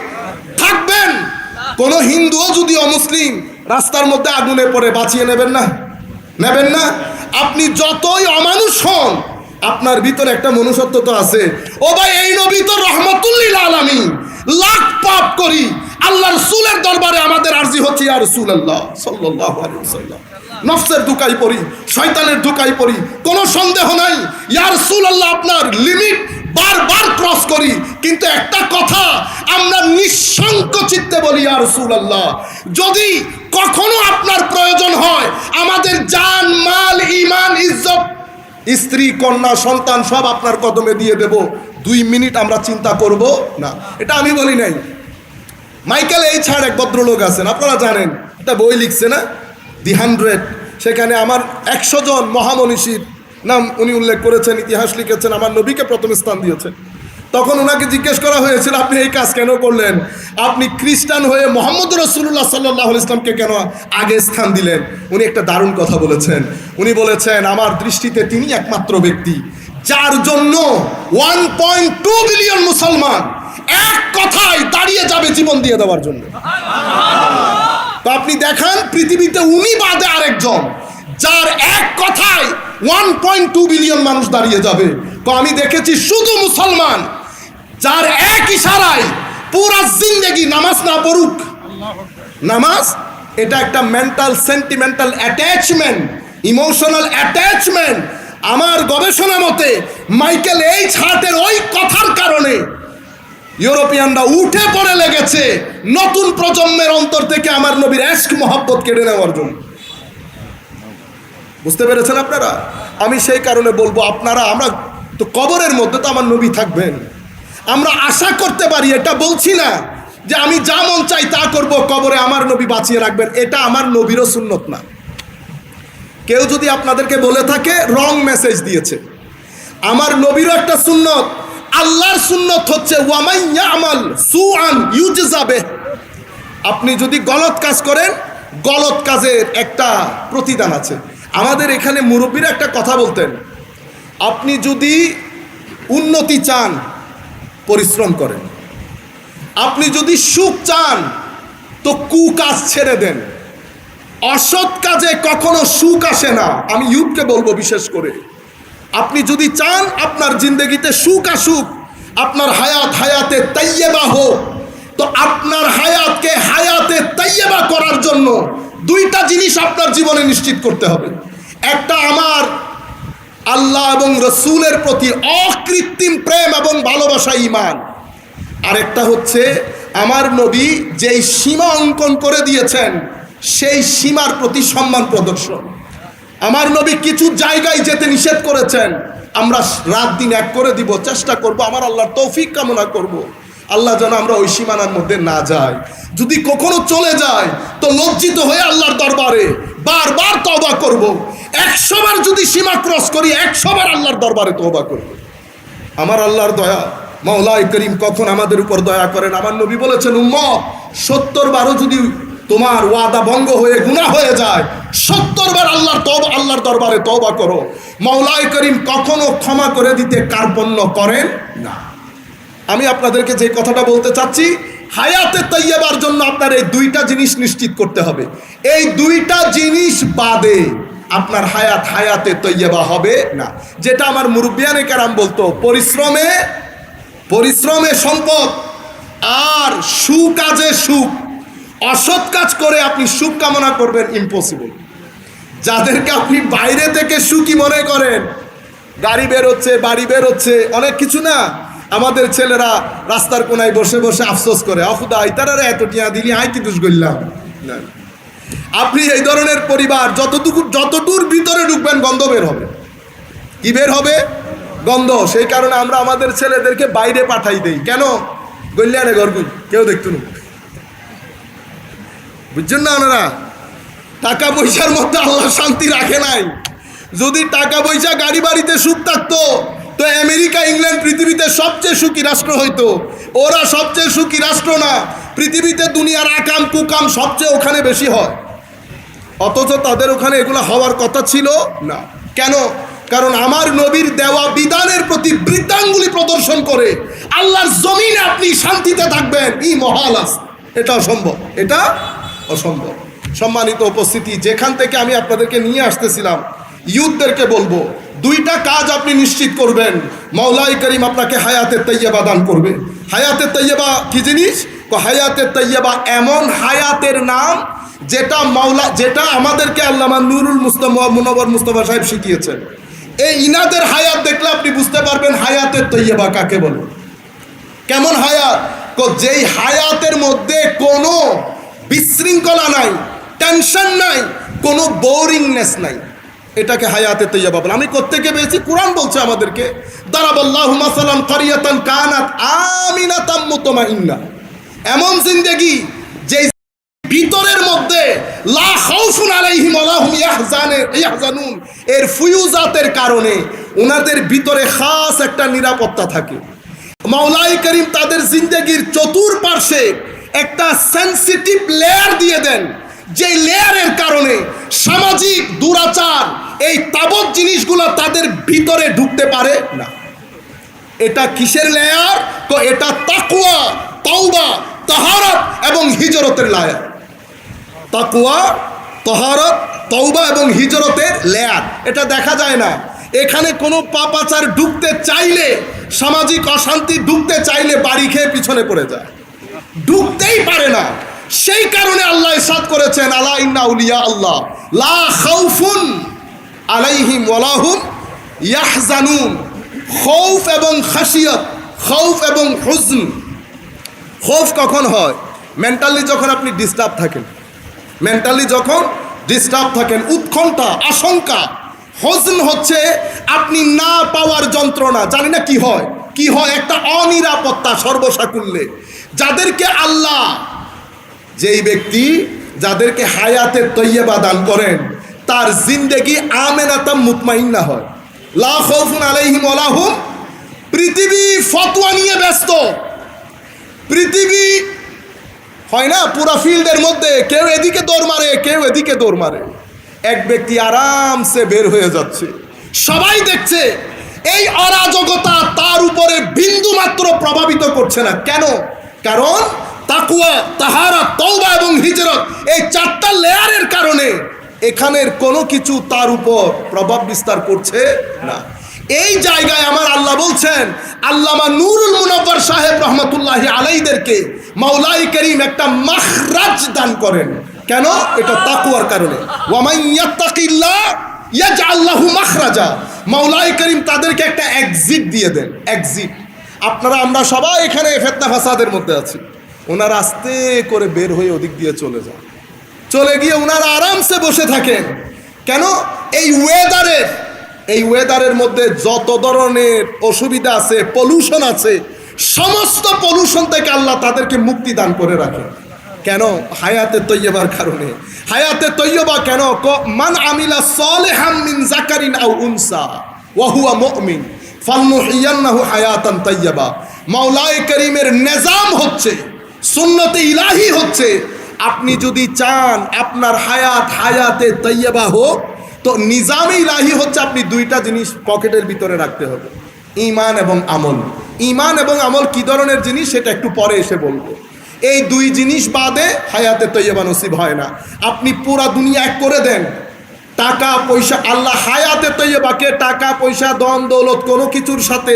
থাকবেন। কোন হিন্দুও যদি অমুসলিম রাস্তার মধ্যে আগুনে পড়ে বাঁচিয়ে নেবেন না, নেবেন না। আপনি যতই অমানুষ হন, আপনার ভিতরে একটা মনুষ্যত্ব তো আছে। ও ভাই, এই নবী তো রহমতুল্লিল আলামিন। লাখ পাপ করি, আল্লাহ রাসূলের দরবারে আমাদের আরজি হচ্ছে, ইয়া রাসূলুল্লাহ সাল্লাল্লাহু আলাইহি ওয়াসাল্লাম, নফসের ধোঁকায় পড়ি, শয়তানের ধোঁকায় পড়ি, কোনো সন্দেহ নাই ইয়া রাসূলুল্লাহ আপনার লিমিট বারবার ক্রস করি। কিন্তু একটা কথা আমরা নিঃসংক চিত্তে বলি, ইয়া রাসূলুল্লাহ যদি কখনো আপনার প্রয়োজন হয়, আমাদের জান মাল ঈমান ইজ্জত, স্ত্রী কন্যা সন্তান সব আপনার কদমে দিয়ে দেব, 2 মিনিট আমরা চিন্তা করব না। এটা আমি বলি নাই। মাইকেল এই ছাড় এক ভদ্রলোক আছেন, আপনারা জানেন, একটা বই লিখছে না, দি 100, সেখানে আমার 100 জন মহামনীষীর নাম উনি উল্লেখ করেছেন, ইতিহাস লিখেছেন, আমার নবীকে প্রথম স্থান দিয়েছেন। তখন ওনাকে জিজ্ঞেস করা হয়েছিল, আপনি এই কাজ কেন করলেন? আপনি খ্রিস্টান হয়ে মোহাম্মদ রাসূলুল্লাহ সাল্লাল্লাহু আলাইহি ওয়াসাল্লামকে কেন আগে স্থান দিলেন? উনি একটা দারুণ কথা বলেছেন। উনি বলেছেন, আমার দৃষ্টিতে তিনি একমাত্র ব্যক্তি যার জন্য 1.2 বিলিয়ন মুসলমান এক কথায় দাঁড়িয়ে যাবে জীবন দিয়ে দেওয়ার জন্য। তো আপনি দেখান পৃথিবীতে উনি বাদে আরেকজন যার এক কথায় 1.2 বিলিয়ন মানুষ দাঁড়িয়ে যাবে। তো আমি দেখেছি শুধু মুসলমান যার এক ইশারায় পুরা জিন্দেগি নামাজ না পড়ুক, নামাজ এটা একটা mental sentimental attachment, emotional attachment. আমার গবেষণা মতে মাইকেল এইচ হার্টের ওই কথার কারণে ইউরোপিয়ানরা উঠে পড়ে লেগেছে নতুন প্রজন্মের অন্তর থেকে আমার নবীর ইশক মহব্বত কেড়ে নেওয়ার জন্য। বুঝতে পেরেছেন আপনারা? আমি সেই কারণে বলবো, আপনারা, আমরা তো কবরের মধ্যে তো আমার নবী থাকবেন, আমরা আশা করতে পারি। এটা বলছি না যে আমি যা মন চাই তা করব, কবরে আমার নবী বাঁচিয়ে রাখবেন, এটা আমার নবীরও সুন্নত না। কেউ যদি আপনাদেরকে বলে থাকে, রং মেসেজ দিয়েছে। আমার নবীরও একটা সুন্নত, আল্লাহর সুন্নত হচ্ছে ওয়ামাই ইয়ামাল সুআন ইউজজা বিহি। আপনি যদি গলত কাজ করেন, গলত কাজের একটা প্রতিদান আছে। আমাদের এখানে মুরব্বীরা একটা কথা বলতেন, আপনি যদি উন্নতি চান পরিশ্রম করেন, আপনি যদি সুখ চান তো কুকাজ ছেড়ে দেন। অসৎ কাজে কখনো সুখ আসে না। আমি ইউথকে বলবো বিশেষ করে, আপনি যদি চান আপনার জিন্দগিতে সুখ আসুক, আপনার হায়াতে তাইয়্যিবা হোক, তো আপনার হায়াতকে হায়াতে তাইয়্যিবা করার জন্য 2টা জিনিস আপনার জীবনে নিশ্চিত করতে হবে। একটা আমার আল্লাহ এবং রসুলের প্রতি অকৃত্রিম প্রেম এবং ভালোবাসা, ঈমান। আরেকটা হচ্ছে আমার নবী যেই সীমা অঙ্কন করে দিয়েছেন সেই সীমার প্রতি সম্মান প্রদর্শন। আমার নবী কিছু জায়গায় যেতে নিষেধ করেছেন, আমরা রাত দিন এক করে দিব, চেষ্টা করব, আমার আল্লাহর তৌফিক কামনা করব, আল্লাহ যেন আমরা ওই সীমানার মধ্যে না যাই। যদি কখনো চলে যায় তো লজ্জিত হয়ে আল্লাহর দরবারে বারবার তওবা করব। 100 বার যদি সীমা ক্রস করি 100 বার আল্লাহর দরবারে তওবা করব। আমার আল্লাহর দয়া, মাওলাই করিম কখন আমাদের উপর দয়া করেন। আমার নবী বলেছেন, উম্মত 70 বারও যদি তোমার ওয়াদা ভঙ্গ হয়ে গুনাহ হয়ে যায় 70 বার আল্লাহর দরবারে তওবা করো। মাওলাই করিম কখনো ক্ষমা করে দিতে কার্পণ্য করেন না। আমি আপনাদেরকে যে কথাটা বলতে চাচ্ছি, হায়াতে তৈয়বার জন্য আপনার এই 2টা জিনিস নিশ্চিত করতে হবে। এই 2টা জিনিস বাদে আপনার হায়াতে তৈয়বা হবে না। যেটা আমার মুরব্বিয়ানে কেরাম বলতো, পরিশ্রমে সম্পদ আর সুকাজে সুখ। অসৎ কাজ করে আপনি সুখ কামনা করবেন, ইম্পসিবল। যাদেরকে আপনি বাইরে থেকে সুখী মনে করেন, গাড়ি বেরোচ্ছে, বাড়ি বেরোচ্ছে, অনেক কিছু না, আমাদের ছেলেরা রাস্তার কোনায় বসে বসে আফসোস করে, খুদা ইতারারে এত টিয়া দিলি আই কি দোষ করলাম না। আপনি এই ধরনের পরিবার যতদূর ভিতরে ঢুকবেন গন্ধ বের হবে। কি বের হবে? গন্ধ। সেই কারণে আমরা আমাদের ছেলেদেরকে বাইরে পাঠাই দেই। কেন? গল্লিয়ারে গরগুই কেউ দেখতো না, বুঝছেন না ওনারা? টাকা পয়সার মধ্যে আল্লাহ শান্তি রাখে নাই। যদি টাকা পয়সা গাড়ি বাড়িতে সুখ থাকতো তো আমেরিকা, ইংল্যান্ড পৃথিবীতে সবচেয়ে সুখী রাষ্ট্র হইতো। ওরা সবচেয়ে সুখী রাষ্ট্র না, পৃথিবীতে দুনিয়ার আকাম কুকাম সবচেয়ে ওখানে বেশি হয়, অথচ তাদের ওখানে এগুলো হওয়ার কথা ছিল না। কেন? কারণ আমার নবীর দেওয়া বিধানের প্রতি বৃদ্ধাঙ্গুলি প্রদর্শন করে আল্লাহর জমিনে আপনি শান্তিতে থাকবেন, এই মহাল আছে। এটা অসম্ভব, এটা অসম্ভব। সম্মানিত উপস্থিতি, যেখান থেকে আমি আপনাদেরকে নিয়ে আসতেছিলাম, ইউথদেরকে বলবো 2টা কাজ আপনি নিশ্চিত করবেন, মাওলাই করিম আপনাকে হায়াতে তৈয়বা দান করবে। হায়াতে তৈয়বা কি জিনিস? হায়াতে তৈয়বা এমন হায়াতের নাম যেটা আমাদেরকে আল্লামা নুরুল মুনওয়ার মুস্তাফা সাহেব শিখিয়েছেন। এই ইনাদের হায়াত দেখলে আপনি বুঝতে পারবেন হায়াতে তৈয়বা কাকে বলে। কেমন হায়াত? যেই হায়াতের মধ্যে কোনো বিশৃঙ্খলা নাই, টেনশন নাই, কোনো বোরিংনেস নাই, এটাকে হায়াতে তৈয়বা বলে। আমি কোত্থেকে পেয়েছি? কোরআন বলছে আমাদেরকে, দারাবাল্লাহু মাসালান কারিয়াতান কানাত আমিনাতাম মুতমাইন্না। এমন জিন্দেগি যেই ভিতরের মধ্যে লা খাউফুন আলাইহিম ওয়া লা হুম ইয়াহজানুন, এর ফুয়ুজাতের কারণে ওনাদের ভিতরে খাস একটা নিরাপত্তা থাকে। মাওলাই করিম তাদের জিন্দেগির চতুর্পার্শ্বে একটা সেন্সিটিভ লেয়ার দিয়ে দেন, যে লেয়ারের কারণে সামাজিক দুরাচার, এই তাবৎ জিনিসগুলো তাদের ভিতরে ঢুকতে পারে না। এটা কিসের লেয়ার? তো এটা তাকওয়া, তওবা, তাহারত এবং হিজরতের লেয়ার। তাকওয়া, তাহারত, তওবা এবং হিজরতের লেয়ার। এটা দেখা যায় না। এখানে কোনো পাপাচার ঢুকতে চাইলে, সামাজিক অশান্তি ঢুকতে চাইলে বাড়ি খেয়ে পিছনে পড়ে যায়, ঢুকতেই পারে না। সেই কারণে আল্লাহ ইরশাদ করেছেন, আলা ইন্না আউলিয়া আল্লাহ লা খাউফুন আলাইহিম ওয়া লা হুম ইয়াহজানুন। খৌফ এবং খাশিয়ত, খৌফ এবং হুজন। খৌফ কখন হয়? মেন্টালি যখন আপনি ডিস্টার্ব থাকেন, উৎকণ্ঠা, আশঙ্কা। হুজন হচ্ছে আপনি না পাওয়ার যন্ত্রণা। জানি না কি হয়, একটা অনিরাপত্তা সর্বসাকুল্যে। যাদেরকে আল্লাহ, যেই ব্যক্তি যাদেরকে হায়াতে তৈয়বা দান করেন, তার জিন্দেগি আমেনাতাম মুতমাইন্না হয়। লা খাউফুন আলাইহিম ওয়া লা হুম। পৃথিবী ফতোয়া নিয়ে ব্যস্ত, পৃথিবী হয় না পুরা ফিল্ডের মধ্যে, কেউ এদিকে দৌড় মারে, কেউ এদিকে দৌড় মারে। এক ব্যক্তি আরামসে বের হয়ে যাচ্ছে, সবাই দেখছে। এই অরাজকতা তার উপরে বিন্দু মাত্র প্রভাবিত করছে না। কেন? কারণ তাকওয়া, তাহারা, তওবা এবং হিজরত, এই 4টা লেয়ারের কারণে এখানের কোনো কিছু তার উপর প্রভাব বিস্তার করছে না। এই জায়গায় আমার আল্লাহ বলছেন, আল্লামা নুরুল মুনওয়ার সাহেব রহমতুল্লাহি আলাইহিদেরকে মাওলাই করিম একটা মাখরাজ দান করেন। কেন? এটা তাকওয়ার কারণে। ওয়া মান ইয়াত্তাকিল্লাহ ইয়াজআল লাহু মাখরাজা। মাওলাই করিম তাদেরকে একটা এক্সিট দিয়ে দেন, এক্সিট। আমরা সবাই এখানে ফিতনা ফাসাদের মধ্যে আছি, ওনারা আস্তে করে বের হয়ে ওদিক দিয়ে চলে যান, চলে গিয়ে ওনারা আরামসে বসে থাকেন। কেন? এই ওয়েদারের মধ্যে যত ধরনের অসুবিধা আছে, পলিউশন আছে, সমস্ত পলিউশন থেকে আল্লাহ তাদেরকে মুক্তি দান করে রাখে। কেন? হায়াতে তৈয়বার কারণে। হায়াতে তৈয়বা কেন? মান আমিলা সালিহাম মিন যাকারিন আও উনসা ওয়া হুয়া মুমিন ফালনুহিয়ান্নাহু হায়াতান তৈয়বা। মাওলায়ে কারীমের নিজাম হচ্ছে, সুন্নতে ইলাহি হচ্ছে, আপনি যদি চান আপনার হায়াতে তৈয়বা হোক, তো নিজামে ইলাহি হচ্ছে আপনি দুইটা জিনিস পকেটের ভিতরে রাখতে হবে, ঈমান এবং আমল। ঈমান এবং আমল কি ধরনের জিনিস সেটা একটু পরে এসে বলবো। এই দুই জিনিস বাদে হায়াতে তৈয়বা নসিব হয় না। আপনি পুরা দুনিয়া এক করে দেন, টাকা পয়সা, আল্লাহ হায়াতে তৈয়বাকে টাকা পয়সা ধন দৌলত কোনো কিছুর সাথে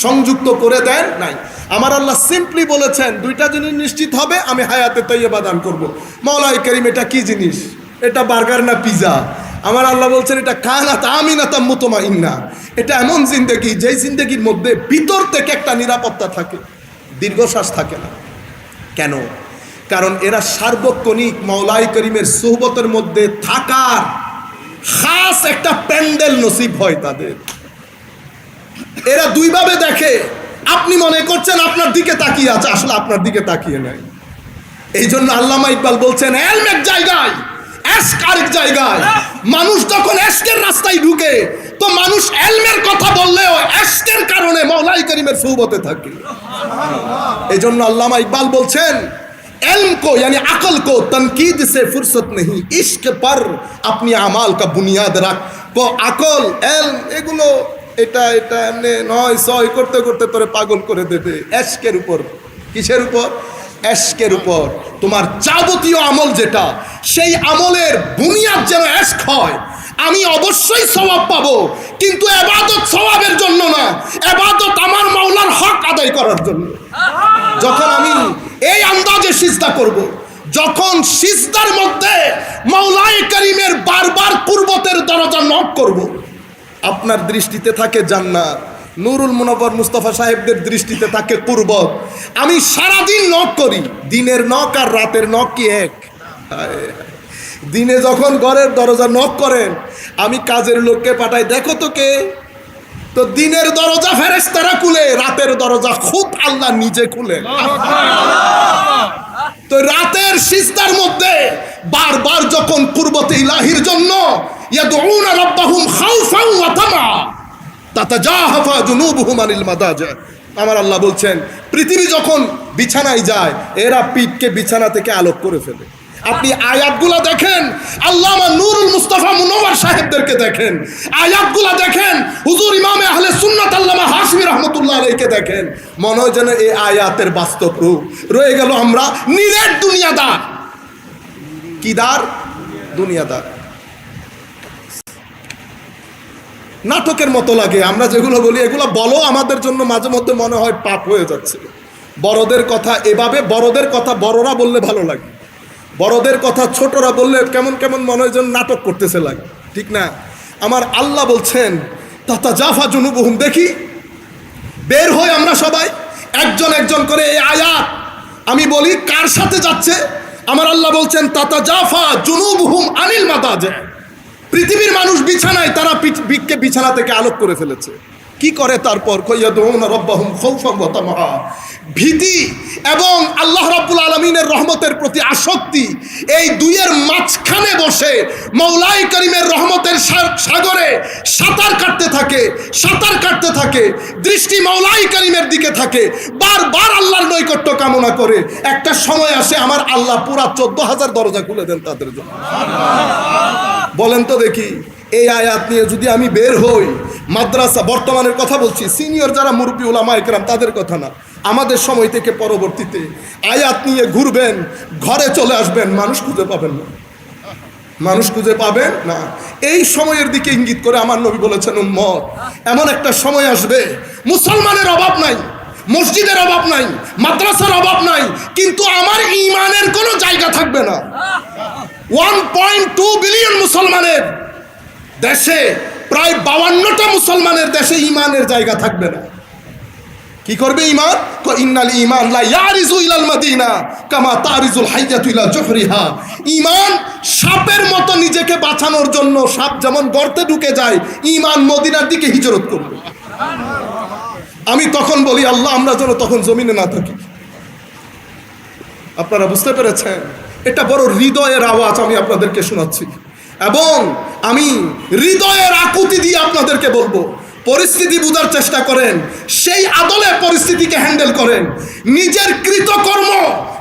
সংযুক্ত করে দেন নাই। আমার আল্লাহ সিম্পলি বলেছেন দুইটা জিনিস নিশ্চিত হবে, আমি হায়াতে তৈয়বা দান করব। মাওলায়ে কারীম এটা কি জিনিস? এটা বার্গার না পিজা? আমার আল্লাহ বলছেন এটা কানাত আমিনাতাম মুতমাইন্না। এটা এমন জিন্দেগি যেই জিন্দেগির মধ্যে ভিতর থেকে একটা নিরাপত্তা থাকে, দীর্ঘশ্বাস থাকে না। কেন? কারণ এরা সার্বক্ষণিক মাওলায়ে কারীমের সুহবতের মধ্যে থাকার খাস একটা প্যান্ডেল নসিব হয় তাদের। এরা দুইভাবে দেখে। আপনি মনে করছেন আপনার দিকে তাকিয়ে আছে, আসলে আপনার দিকে তাকিয়ে নাই। এই জন্য আল্লামা ইকবাল বলছেন এলম এক জায়গায়, এশক আরেক জায়গায়। মানুষ যখন এশকের রাস্তায় ঢুকে, তো মানুষ এলমের কথা বললেও এশকের কারণে মাওলায়ে কারীমের সুহবতে থাকে। এই জন্য আল্লামা ইকবাল বলছেন এলম को यानी अकल को तनकीद से फुर्सत नहीं, इश्क पर अपनी अमाल का बुनियाद रख। को আকল এলম এগুলো এটা এমনি নয় সয় করতে করতে তোরে পাগল করে দেবে। এশকের উপর, কিসের উপর? এশকের উপর। তোমার যাবতীয় আমল যেটা, সেই আমলের বুনিয়াদ যেন এশক হয়। আমি অবশ্যই সওয়াব পাবো, কিন্তু ইবাদত সওয়াবের জন্য না, ইবাদত আমার মাওলার হক আদায় করার জন্য। যখন আমি এই আন্দাজে সিজদা করব, যখন সিজদার মধ্যে মাওলায়ে কারীমের বারবার কুরবতের দরজা নক করব, আপনার দৃষ্টিতে থাকে জান্নাত, নুরুল মুনব্বর মুস্তাফা সাহেবদের দৃষ্টিতে থাকে কুরবত। আমি সারাদিন নক করি, দিনের নক আর রাতের নক কি এক? দিনে যখন ঘরের দরজা নক করেন, আমি কাজের লোককে পাঠাই, দেখো তো কে। তো দিনের দরজা ফেরেশতারা খুলে, রাতের দরজা খুদ আল্লাহ নিজে খুলে। তো রাতের সিজদার মধ্যে বারবার যখন কুরবতে ইলাহির জন্য ইয়াদউনা রাব্বাহুম খাউফান ওয়া তামা তাতাজাহাফা জুনুবুহুম আনিল মাদাজি। আমার আল্লাহ বলছেন পৃথিবী যখন বিছানায় যায়, এরা পিঠকে বিছানা থেকে আলোক করে ফেলে। আপনি আয়াতগুলো দেখেন, আল্লামা নুরুল মুস্তাফা মুনওয়ার সাহেবদেরকে দেখেন, আয়াতগুলো দেখেন, হুজুর ইমামে আহলে সুন্নাত আল্লামা হাশমি রাহমাতুল্লাহ আলাইহিকে দেখেন, মনে হয় যেন এই আয়াতের বাস্তব রূপ। রয়ে গেল আমরা নিরেট দুনিয়াদার। কিদার? দুনিয়াদার। নাটকের মতো লাগে। আমরা যেগুলো বলি এগুলো বলো আমাদের জন্য মাঝে মধ্যে মনে হয় পাপ হয়ে যাচ্ছে। বড়দের কথা এভাবে, বড়দের কথা বড়রা বললে ভালো লাগে, বড়দের কথা ছোটরা বললে কেমন কেমন মনে হয় যেন নাটক করতেছে লাগে, ঠিক না? আমার আল্লাহ বলছেন তাতাজাফা জুনুবুহুম। দেখি বের হই আমরা সবাই একজন একজন করে। এই আয়াত আমি বলি কার সাথে যাচ্ছে? আমার আল্লাহ বলছেন তাতাজাফা জুনুবুহুম আনিল মাদাজি। পৃথিবীর মানুষ বিছানায়, তারা পিঠকে বিছানা থেকে আলোক করে ফেলেছে। কি করে তারপর? ইয়াদউনা রাব্বাহুম খাউফান ওয়া তামা। ভীতি এবং আল্লাহ রাব্বুল আলামিনের রহমতের প্রতি আসক্তি, এই দুইয়ের মাঝখানে বসে মাওলায়ে কারীমের রহমতের সাগরে সাঁতার কাটতে থাকে, সাঁতার কাটতে থাকে, দৃষ্টি মাওলায়ে কারীমের দিকে থাকে, বারবার আল্লাহর নৈকট্য কামনা করে। একটা সময় আসে আমার আল্লাহ পুরা 14,000 দরজা খুলে দেন তাদের জন্য। বলেন তো দেখি, এই আয়াত নিয়ে যদি আমি বের হই, মাদ্রাসা বর্তমানের কথা বলছি, সিনিয়র যারা মুরব্বী উলামা ইকরাম তাদের কথা না, আমাদের সময় থেকে পরবর্তীতে আয়াত নিয়ে ঘুরবেন, ঘরে চলে আসবেন, মানুষ খুঁজে পাবেন না, মানুষ খুঁজে পাবেন না। এই সময়ের দিকে ইঙ্গিত করে আমার নবী বলেছেন উম্মত, এমন একটা সময় আসবে মুসলমানের অভাব নাই, মসজিদের অভাব নাই, মাদ্রাসার অভাব নাই, কিন্তু আমার ঈমানের কোনো জায়গা থাকবে না। 1.2 বিলিয়ন মুসলমানের দেশে, প্রায় 52টা মুসলমানের দেশে ঈমানের জায়গা থাকবে না। কি করবে ঈমান? ইন্নাল ঈমান লা ইয়ারিজু ইলাল মাদিনা কামা তারিজুল হাইয়াতু ইলা জুহরিহা। ঈমান সাপের মতো নিজেকে বাঁচানোর জন্য, সাপ যেমন গর্তে ঢুকে যায়, ঈমান মদিনার দিকে হিজরত করবে। আমি তখন বলি আল্লাহ আমরা যেন তখন জমিনে না থাকি। আপনারা বুঝতে পেরেছেন? এটা বড় হৃদয়ের আওয়াজ আমি আপনাদেরকে শোনাচ্ছি, এবং আমি হৃদয়ের আকুতি দিয়ে আপনাদেরকে বলবো, পরিস্থিতি বোঝার চেষ্টা করেন, সেই আদলে পরিস্থিতিকে হ্যান্ডেল করেন। নিজের কৃতকর্ম,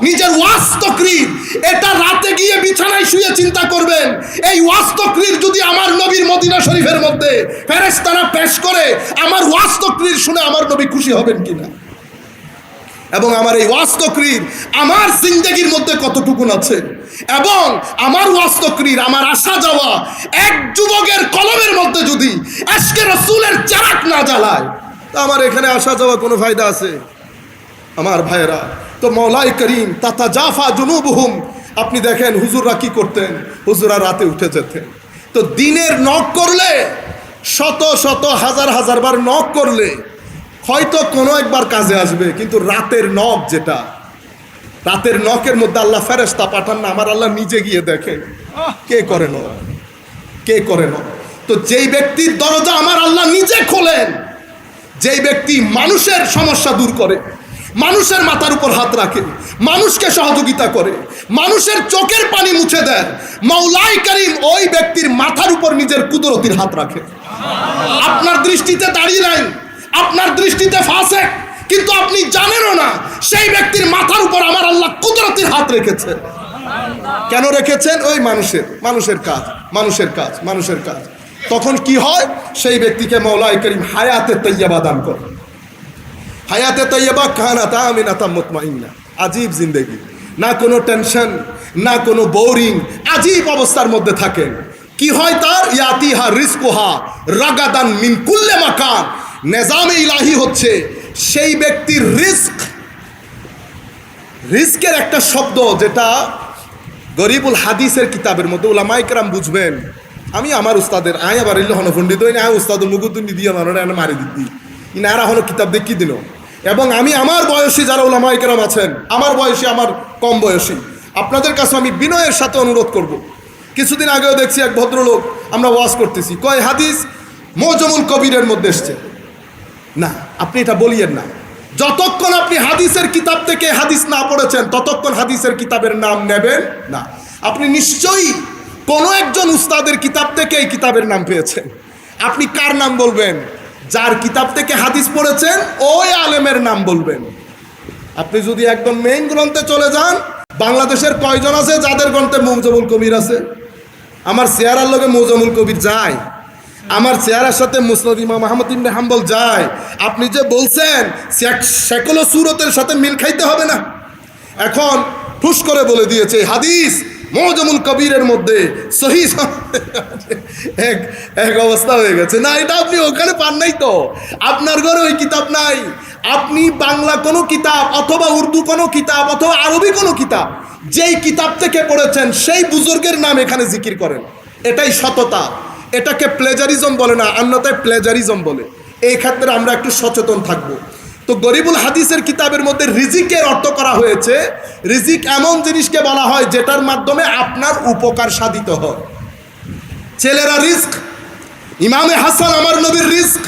নিজের ওয়াস্তক্রির, এটা রাতে গিয়ে বিছানায় শুয়ে চিন্তা করবেন, এই ওয়াস্তক্রির যদি আমার নবীর মদিনা শরীফের মধ্যে ফেরেশতারা পেশ করে, আমার ওয়াস্তক্রির শুনে আমার নবী খুশি হবেন কিনা, এবং আমার এই ওয়াস্তক্রির আমার জিন্দেগির মধ্যে কতটুকুন আছে, এবং আমার ওয়াস্তক্রির, আমার আসা যাওয়া এক যুবকের কলমের মধ্যে যদি আজকে রাসূলের চারাক না জ্বালায়, তা আমার এখানে আসা যাওয়া কোনো ফায়দা আছে? আমার ভাইয়েরা, তো মওলাই করিম তাতাজাফা জুনুবুহুম, আপনি দেখেন হুজুররা কি করতেন, হুজুররা রাতে উঠে যেতেন। তো দিনের নক করলে, শত শত হাজার হাজার বার নক করলে হয়তো কোনো একবার কাজে আসবে, কিন্তু রাতের নখ, যেটা রাতের নখের মধ্যে আল্লাহ ফেরেশতা পাঠান না, আমার আল্লাহ নিজে গিয়ে দেখেন কে করে না, কে করে না। তো যেই ব্যক্তির দরজা আমার আল্লাহ নিজে খোলেন, যেই ব্যক্তি মানুষের সমস্যা দূর করে, মানুষের মাথার উপর হাত রাখে, মানুষকে সহযোগিতা করে, মানুষের চোখের পানি মুছে দেয়, মওলাই করিম ওই ব্যক্তির মাথার উপর নিজের কুদরতির হাত রাখে। আপনার দৃষ্টিতে দাঁড়িয়ে নাই, আপনার দৃষ্টিতে ফাসেক, কিন্তু আপনি জানেনও না সেই ব্যক্তির মাথার উপর আমার আল্লাহ কুদরতির হাত রেখেছে। কেন রেখেছেন? ওই মানুষের কাজ, মানুষের কাজ। তখন কি হয়? সেই ব্যক্তিকে মওলাই করিম হায়াতে তৈয়বা দান করে। হায়াতে তৈয়বা কানাত আমিনাতাম মুতমাইন্না, আজীব জিন্দেগি, না কোনো টেনশন, না কোনো বোরিং, আজীব অবস্থার মধ্যে থাকেন। কি হয় তার? ইয়াতিহা রিজকুহা রাগাদান মিন কুল্লি মাকান। নিজামে ইলাহি হচ্ছে সেই ব্যক্তির রিস্কের একটা শব্দ, যেটা গরিবুল হাদিসের কিতাবের মধ্যে উলামায়ে কেরাম বুঝবেন। আমি আমার উস্তাদের আয় আবার ইল্ল হন পণ্ডিত হই না, উস্তাদ মুগুদ্দিন দিয়ে মারণে মারি দিদি ইনারা হলো কিতাব দেখি দিন। এবং আমি আমার বয়সী যারা উলামায়ে কেরাম আছেন, আমার বয়সী, আমার কম বয়সী, আপনাদের কাছে আমি বিনয়ের সাথে অনুরোধ করব। কিছুদিন আগেও দেখছি এক ভদ্রলোক, আমরা ওয়াজ করতেছি, কয় হাদিস মুজামুল কবিরের মধ্যে এসছে। না, আপনি এটা বলিয়েন না। যতক্ষণ আপনি হাদিসের কিতাব থেকে হাদিস না পড়েছেন, ততক্ষণ হাদিসের কিতাবের নাম নেবেন না। আপনি নিশ্চয়ই কোনো একজন উস্তাদের কিতাব থেকে এই কিতাবের নাম পেয়েছেন। আপনি কার নাম বলবেন? যার কিতাব থেকে হাদিস পড়েছেন ওই আলেমের নাম বলবেন। আপনি যদি একদম মেইন গ্রন্থে চলে যান, বাংলাদেশের কয়জন আছে যাদের গ্রন্থে মুজামুল কবির আছে? আমার চেহারার লগে মুজামুল কবির যায়, আমার চেহারার সাথে মুসনাদ ইমাম আহমদ ইবনে হাম্বল যায়। আপনি যে বলছেন সেকুলো সুরতের সাথে মিল খাইতে হবে না। এখন ঠুস করে বলে দিয়েছে হাদিস মুজামুল কবিরের মধ্যে সহি এক অবস্থা হয়ে গেছে। না, এটা আপনি ওখানে পান নাই, তো আপনার ঘরে ওই কিতাব নাই। আপনি বাংলা কোনো কিতাব, অথবা উর্দু কোনো কিতাব, অথবা আরবি কোনো কিতাব, যেই কিতাব থেকে পড়েছেন সেই বুজুর্গের নাম এখানে জিকির করেন। এটাই সততা। এটাকে প্লেজারিজম বলে না, অন্যথায় প্লেজারিজম বলে। এই ক্ষেত্রে আমরা একটু সচেতন থাকব। তো গরিবুল হাদিসের কিতাবের মধ্যে রিজিকের অর্থ করা হয়েছে। রিজিক এমন জিনিসকে বলা হয় যেটার মাধ্যমে আপনার উপকার সাধিত হয়। ছেলেরা রিস্ক, ইমামে হাসান আমার নবীর রিস্ক,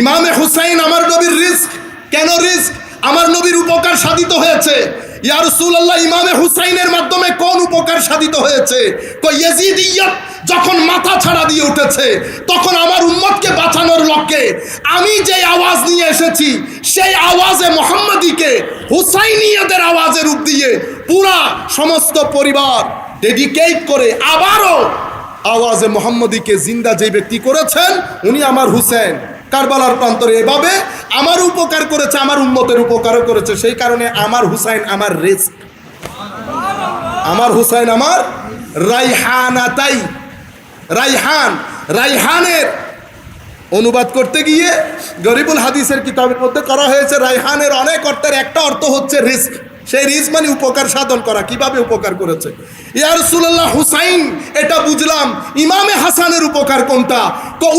ইমামে হুসাইন আমার নবীর রিস্ক। কেন রিস্ক? আমার নবীর উপকার সাধিত হয়েছে। ইয়া রাসূলুল্লাহ, ইমামে হুসাইনের মাধ্যমে কোন উপকার সাধিত হয়েছে? ইয়াজিদিয়্যাত যখন মাথা ছাড়া দিয়ে উঠেছে, তখন আমার উম্মতকে বাঁচানোর লক্ষ্যে আমি যে আওয়াজ নিয়ে এসেছি, সেই আওয়াজে মুহাম্মাদিকে হুসাইনিয়তের আওয়াজে রূপ দিয়ে পুরা সমস্ত পরিবার ডেডিকেট করে আবারও আওয়াজে মুহাম্মাদিকে জিন্দা যে ব্যক্তি করেছেন, উনি আমার হুসেন। কারবালার প্রান্তরে এভাবে আমার উপকার করেছে, আমার উম্মতের উপকারও করেছে। সেই কারণে আমার হুসাইন আমার রিজক, আমার হুসাইন আমার রাইহানাতাই। রাইহানের অনুবাদ করতে গিয়ে গরিবুল হাদিসের কিতাবের মধ্যে করা হয়েছে রাইহানের অনেক অর্থের একটা অর্থ হচ্ছে রিস্ক। সেই রিস্ক মানে উপকার সাধন করা। কিভাবে উপকার করেছে? ইয়া রাসূলুল্লাহ, হুসাইন এটা বুঝলাম, ইমামে হাসানের উপকার কোনটা?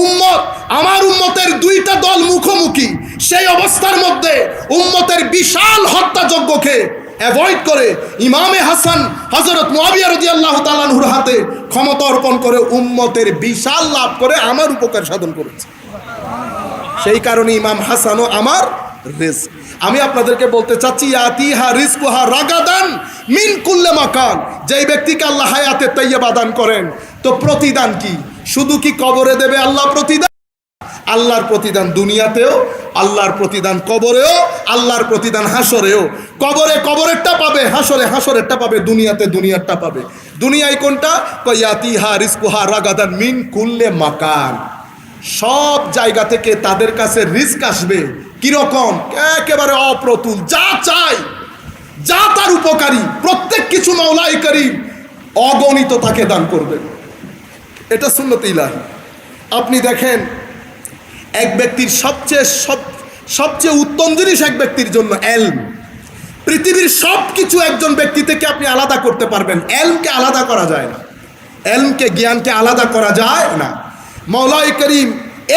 উম্মত, আমার উম্মতের দুইটা দল মুখোমুখি, সেই অবস্থার মধ্যে উম্মতের বিশাল হত্যাযজ্ঞকে অ্যাভয়েড করে ইমামে হাসান হযরত মুআবিয়া রাদিয়াল্লাহু তাআলা আনহুর হাতে ক্ষমতা অর্পণ করে উম্মতের বিশাল লাভ করে আমার উপকার সাধন করেছে। সেই কারণে ইমাম হাসানও আমার রিজক। আমি আপনাদেরকে বলতে চাচ্ছি ইয়াতিহা রিজকুহা রাগাদান মিন কুল্লি মাকান, যেই ব্যক্তিকে আল্লাহ হায়াতে তাইয়্যিবা দান করেন তো প্রতিদান কি? শুধু কি কবরে দেবে আল্লাহ প্রতিদান? আল্লাহর প্রতিদান দুনিয়াতেও, আল্লাহর প্রতিদান কবরেও, আল্লাহর প্রতিদান হাসরেও। কবরে কবরেরটা পাবে, হাসরে হাসরেরটা পাবে, দুনিয়াতে দুনিয়ারটা পাবে। দুনিয়ায় কোনটা? ইয়াতিহা রিজকুহা রাগাদান মিন কুল্লি মাকান, সব জায়গা থেকে তাদের কাছে রিস্ক আসবে। কিরকম? একেবারে অপ্রতুল, যা চাই, যা তার উপকারী, প্রত্যেক কিছু মাওলাই করিম অগণিত তাকে দান করবে। এটা সুন্নতে ইলাহি। আপনি দেখেন এক ব্যক্তির সবচেয়ে উত্তম জিনিস এক ব্যক্তির জন্য এলম। পৃথিবীর সব কিছু একজন ব্যক্তি থেকে আপনি আলাদা করতে পারবেন, এলমকে আলাদা করা যায় না, এলমকে জ্ঞানকে আলাদা করা যায় না। মাওলাই করিম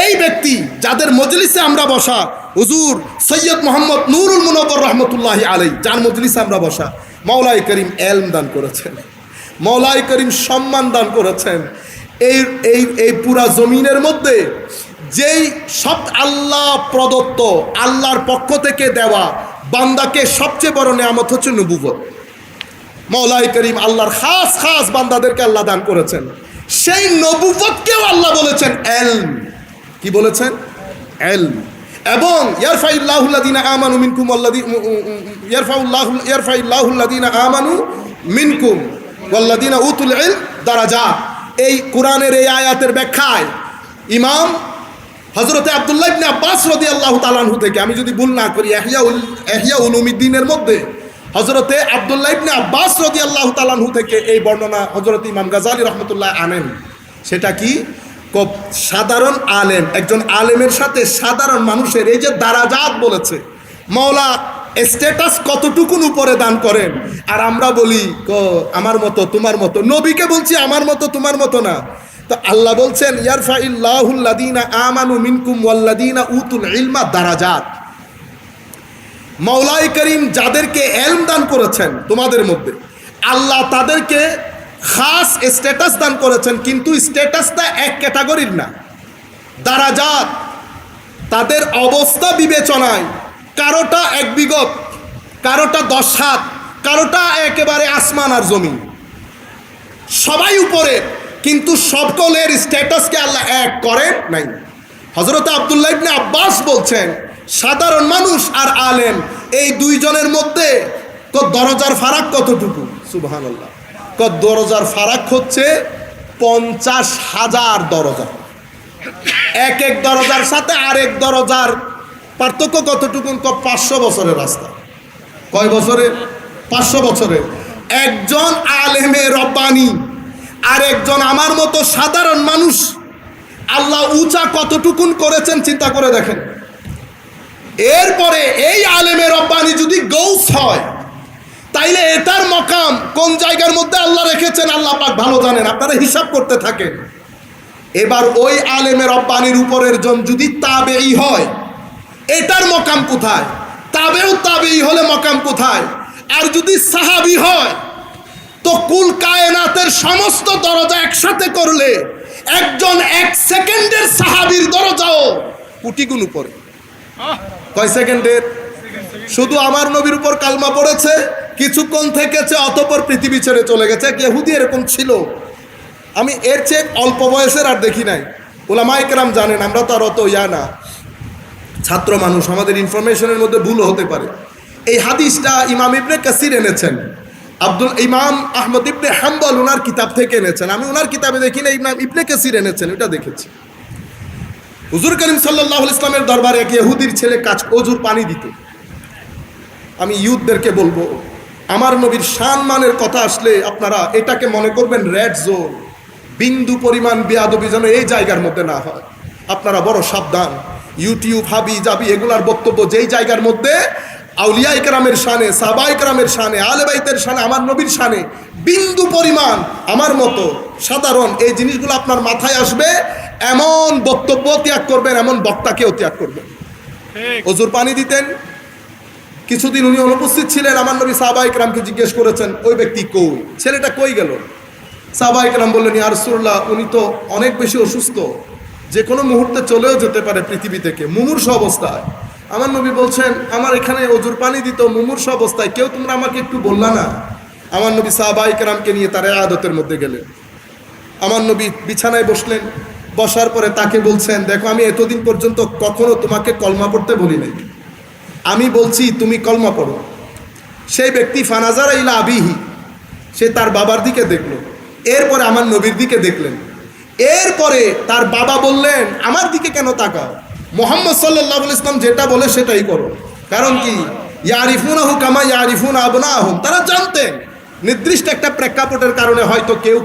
এই ব্যক্তি যাদের মজলিসে আমরা বসা, হুজুর সৈয়দ মোহাম্মদ নুরুল মুনব্বর রহমতুল্লাহি আলাইহি, যার মজলিসে আমরা বসা, মাওলাই করিম এলম দান করেছেন, মাওলাই করিম সম্মান দান করেছেন। এই পুরা জমিনের মধ্যে যেই সব আল্লাহ প্রদত্ত, আল্লাহর পক্ষ থেকে দেওয়া বান্দাকে সবচেয়ে বড় নেয়ামত হচ্ছে নবুয়ত। মাওলাই করিম আল্লাহর খাস খাস বান্দাদেরকে আল্লাহ দান করেছেন। সেই নবুয়তকেও আল্লাহ বলেছেন এলম। কি বলেছেন? এলম। এবং ইয়ারফাইল্লাহুল্লাযীনা আমানু মিনকুম ইয়ারফাইল্লাহুল্লাযীনা আমানু মিনকুম ওয়াল্লাযীনা উতুল ইলম দারাজাত। এই কোরআনের এই আয়াতের ব্যাখ্যায় ইমাম হযরতে আব্দুল্লাহ ইবনে আব্বাস রাদিয়াল্লাহু তাআলা আনহু থেকে, আমি যদি ভুল না করি ইহয়া উলুমিদ্দিনের মধ্যে হযরতে আব্দুল্লাহ ইবনে আব্বাস রাদিয়াল্লাহু তাআলা আনহু থেকে এই বর্ণনা হযরত ইমাম গাযালি রাহমাতুল্লাহ আনেন। সেটা কি? সাধারণ আলেম, একজন আলেমের সাথে সাধারণ মানুষের এই যে দারাজাত বলেছে, মাওলা স্ট্যাটাস কতটুকুন উপরে দান করেন। আর আমরা বলি আমার মতো তোমার মতো, নবীকে বলছি আমার মতো তোমার মতো না। তো আল্লাহ বলছেন ইয়ারফাইল্লাহুল্লাযীনা আমানু মিনকুম ওয়াল্লাযীনা উতুল ইলমা দারাজাত। মাওলাই করিম যাদেরকে এলম দান করেছেন তোমাদের মধ্যে, আল্লাহ তাদেরকে খাস স্ট্যাটাস দান করেছেন, কিন্তু স্ট্যাটাসটা এক ক্যাটাগরির না, দারাজাত। তাদের অবস্থা বিবেচনায় কারোটা এক বিগত, কারোটা 10 হাত, কারোটা একেবারে আসমান আর জমিন, সবাই উপরে, কিন্তু সকলের স্ট্যাটাসকে আল্লাহ এক করেন নাই। হযরত আব্দুল্লাহ ইবনে আব্বাস বলছেন সাধারণ মানুষ আর আলেম এই দুইজনের মধ্যে তো দরজার ফারাক কতটুকু? সুবহানাল্লাহ। দরজার ফারাক হচ্ছে 50,000 দরজা। এক এক দরজার সাথে আরেক দরজার পার্থক্য কতটুকু? 500 বছরের রাস্তা। কয় বছরে? 500 বছরে। একজন আলেমে রব্বানি আর একজন আমার মতো সাধারণ মানুষ, আল্লাহ উঁচা কতটুকুন করেছেন চিন্তা করে দেখেন। এরপরে এই আলেমে রব্বানি যদি গৌস হয়, তাইলে এটার মকাম কোন জায়গার মধ্যে আল্লাহ রেখেছেন আল্লাহ পাক ভালো জানেন, আপনারা হিসাব করতে থাকেন। এবার ওই আলেমে রব্বানির উপরের জন যদি তাবেঈ হয়, এটার মকাম কোথায়? তাবেঈ হলে মকাম কোথায়? আর যদি সাহাবী হয়, তো কুল কায়নাতের সমস্ত দরজা একসাথে করলে একজন 1 সেকেন্ডের সাহাবীর দরজাও কোটি গুণ উপরে। কয় সেকেন্ডের? শুধু আমার নবীর উপর কালমা পড়েছে, কিছুক্ষণ থেকেছে, অতঃপর পৃথিবী ছেড়ে চলে গেছে। ইহুদি এরকম ছিল। আমি এর চেয়ে অল্প বয়সের আর দেখি নাই। উলামায়ে কেরাম জানেন, আমরা তো আর অত না, ছাত্র মানুষ, আমাদের ইনফরমেশনের মধ্যে ভুল হতে পারে। এই হাদিসটা ইমাম ইবনে কাসির এনেছেন, ইমাম আহমদ ইবনে হাম্বল ওনার কিতাব থেকে এনেছেন। আমি ওনার কিতাবে দেখি না, ইমাম ইবনে কাসির এনেছেন, এটা দেখেছি। হুজুর করিম সাল্লাল্লাহু আলাইহি ওয়াসাল্লামের দরবারে এক ইহুদির ছেলে অজুর পানি দিত। আমি ইহুদদেরকে বলবো, আমার নবীর সম্মানের কথা আসলে আপনারা এটাকে মনে করবেন রেড জোন, বিন্দু পরিমাণ বেয়াদবি যেন এই জায়গার মধ্যে না হয়। আপনারা বড় সাবধান। ইউটিউব হাবি জাবি এগুলার বক্তব্য যেই জায়গার মধ্যে আউলিয়া ইকরামের শানে, সাহাবা ইকরামের শানে, আহলে বাইতের শানে, আমার নবীর শানে বিন্দু পরিমাণ আমার মতো সাধারণ এই জিনিসগুলো আপনার মাথায় আসবে, এমন বক্তব্য ত্যাগ করবেন, এমন বক্তাকেও ত্যাগ করবেন। অজুর পানি দিতেন। কিছুদিন উনি অনুপস্থিত ছিলেন, আমার নবী সাহাবায়ে কেরামকে জিজ্ঞেস করেছেন ওই ব্যক্তি কই, ছেলেটা কই গেল? সাহাবায়ে কেরাম বললেন, ইয়া রাসূলুল্লাহ, উনি তো অনেক বেশি অসুস্থ, যে কোনো মুহূর্তে চলেও যেতে পারে পৃথিবী থেকে, মুমূর্ষু অবস্থায়। আমার নবী বলছেন, আমার এখানে অজুর পানি দিত মুমূর্ষু অবস্থায়, কেউ তোমরা আমাকে একটু বললা না? আমার নবী সাহাবায়ে কেরামকে নিয়ে তার ইয়াদতের মধ্যে গেলেন। আমার নবী বিছানায় বসলেন, বসার পরে তাকে বলছেন, দেখো আমি এতদিন পর্যন্ত কখনো তোমাকে কলমা পড়তে বলি নাই, আমি বলছি তুমি কলমা পড়ো। সেই ব্যক্তি ফানাজারা ইলা আবিহি, সে তার বাবার দিকে দেখলো, এরপরে আমার নবীর দিকে দেখলেন, এরপরে তার বাবা বললেন, আমার দিকে কেন তাকাও, মুহাম্মদ সাল্লাল্লাহু আলাইহি ওয়াসাল্লাম যেটা বলে সেটাই করো। কারণ কি, ইয়ারিফুনাহু কামা ইয়ারিফুনা আবনাহুম, তারা জানতেন নির্দিষ্ট একটা প্রেক্ষাপটের কারণে হয়তো কেউ